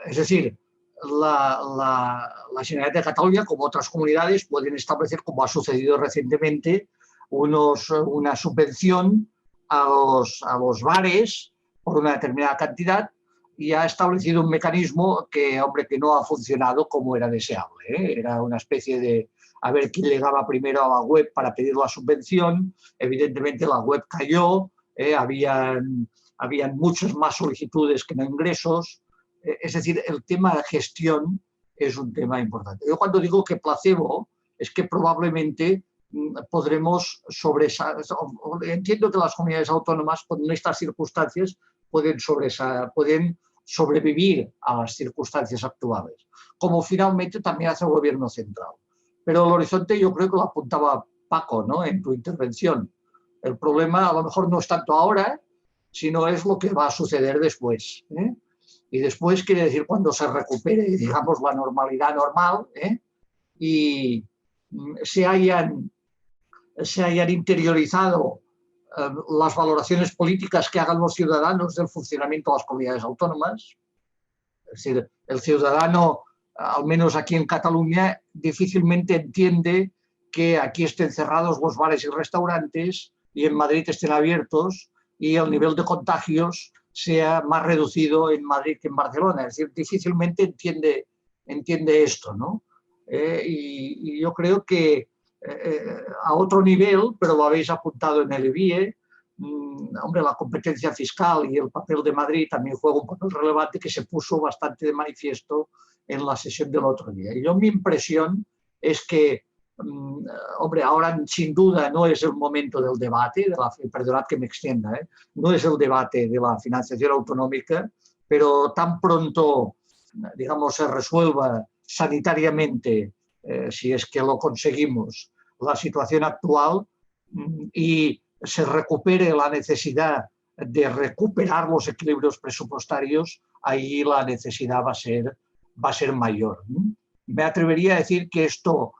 S1: Es decir, la Generalitat de Cataluña, como otras comunidades, pueden establecer, como ha sucedido recientemente, una subvención a los bares por una determinada cantidad y ha establecido un mecanismo que, hombre, que no ha funcionado como era deseable, ¿eh? Era una especie de a ver quién llegaba primero a la web para pedir la subvención. Evidentemente la web cayó, habían muchas más solicitudes que no ingresos. Es decir, el tema de gestión es un tema importante. Yo cuando digo que placebo es que probablemente podremos entiendo que las comunidades autónomas en estas circunstancias pueden sobrevivir a las circunstancias actuales, como finalmente también hace el gobierno central. Pero el horizonte yo creo que lo apuntaba Paco, ¿no?, en tu intervención. El problema a lo mejor no es tanto ahora, sino es lo que va a suceder después, ¿eh? Y después quiere decir cuando se recupere, digamos, la normalidad normal, y se hayan interiorizado las valoraciones políticas que hagan los ciudadanos del funcionamiento de las comunidades autónomas. Es decir, el ciudadano, al menos aquí en Cataluña, difícilmente entiende que aquí estén cerrados los bares y restaurantes y en Madrid estén abiertos y el nivel de contagios sea más reducido en Madrid que en Barcelona. Es decir, difícilmente entiende esto, ¿no? Y yo creo que a otro nivel, pero lo habéis apuntado en el EBIE, hombre, la competencia fiscal y el papel de Madrid también juega un papel relevante que se puso bastante de manifiesto en la sesión del otro día. Y mi impresión es que, hombre, ahora sin duda no es el momento del debate, perdonad que me extienda, no es el debate de la financiación autonómica, pero tan pronto, digamos, se resuelva sanitariamente, si es que lo conseguimos, la situación actual y se recupere la necesidad de recuperar los equilibrios presupuestarios, ahí la necesidad va a ser mayor. Me atrevería a decir que esto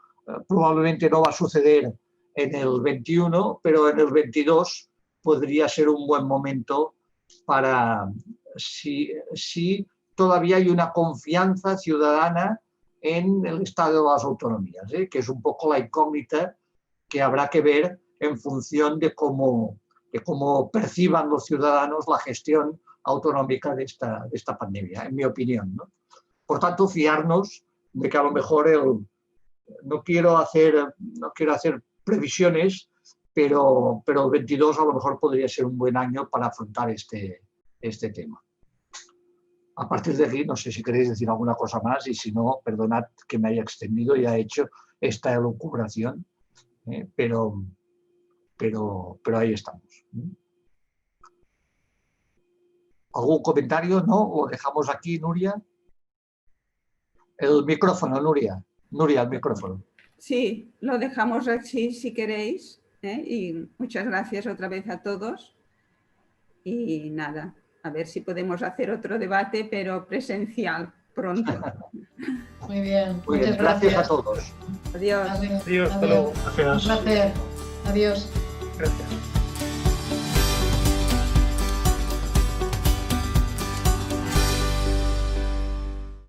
S1: probablemente no va a suceder en el 21, pero en el 22 podría ser un buen momento para, si todavía hay una confianza ciudadana en el estado de las autonomías, que es un poco la incógnita que habrá que ver en función de cómo perciban los ciudadanos la gestión autonómica de esta pandemia, en mi opinión, ¿no? Por tanto, fiarnos de que a lo mejor no quiero hacer previsiones, pero el 22 a lo mejor podría ser un buen año para afrontar este tema. A partir de aquí, no sé si queréis decir alguna cosa más y si no, perdonad que me haya extendido y haya hecho esta elucubración, pero ahí estamos. ¿Algún comentario? ¿No? ¿Lo dejamos aquí, Nuria? El micrófono, Nuria. Nuria, el micrófono.
S2: Sí, lo dejamos así si queréis. Y muchas gracias otra vez a todos. Y nada, a ver si podemos hacer otro debate, pero presencial pronto.
S6: Muy bien,
S1: Muy bien,
S6: muchas
S1: gracias a todos.
S2: Adiós.
S5: Adiós, hasta luego.
S4: Gracias.
S6: Un placer. Adiós.
S5: Gracias.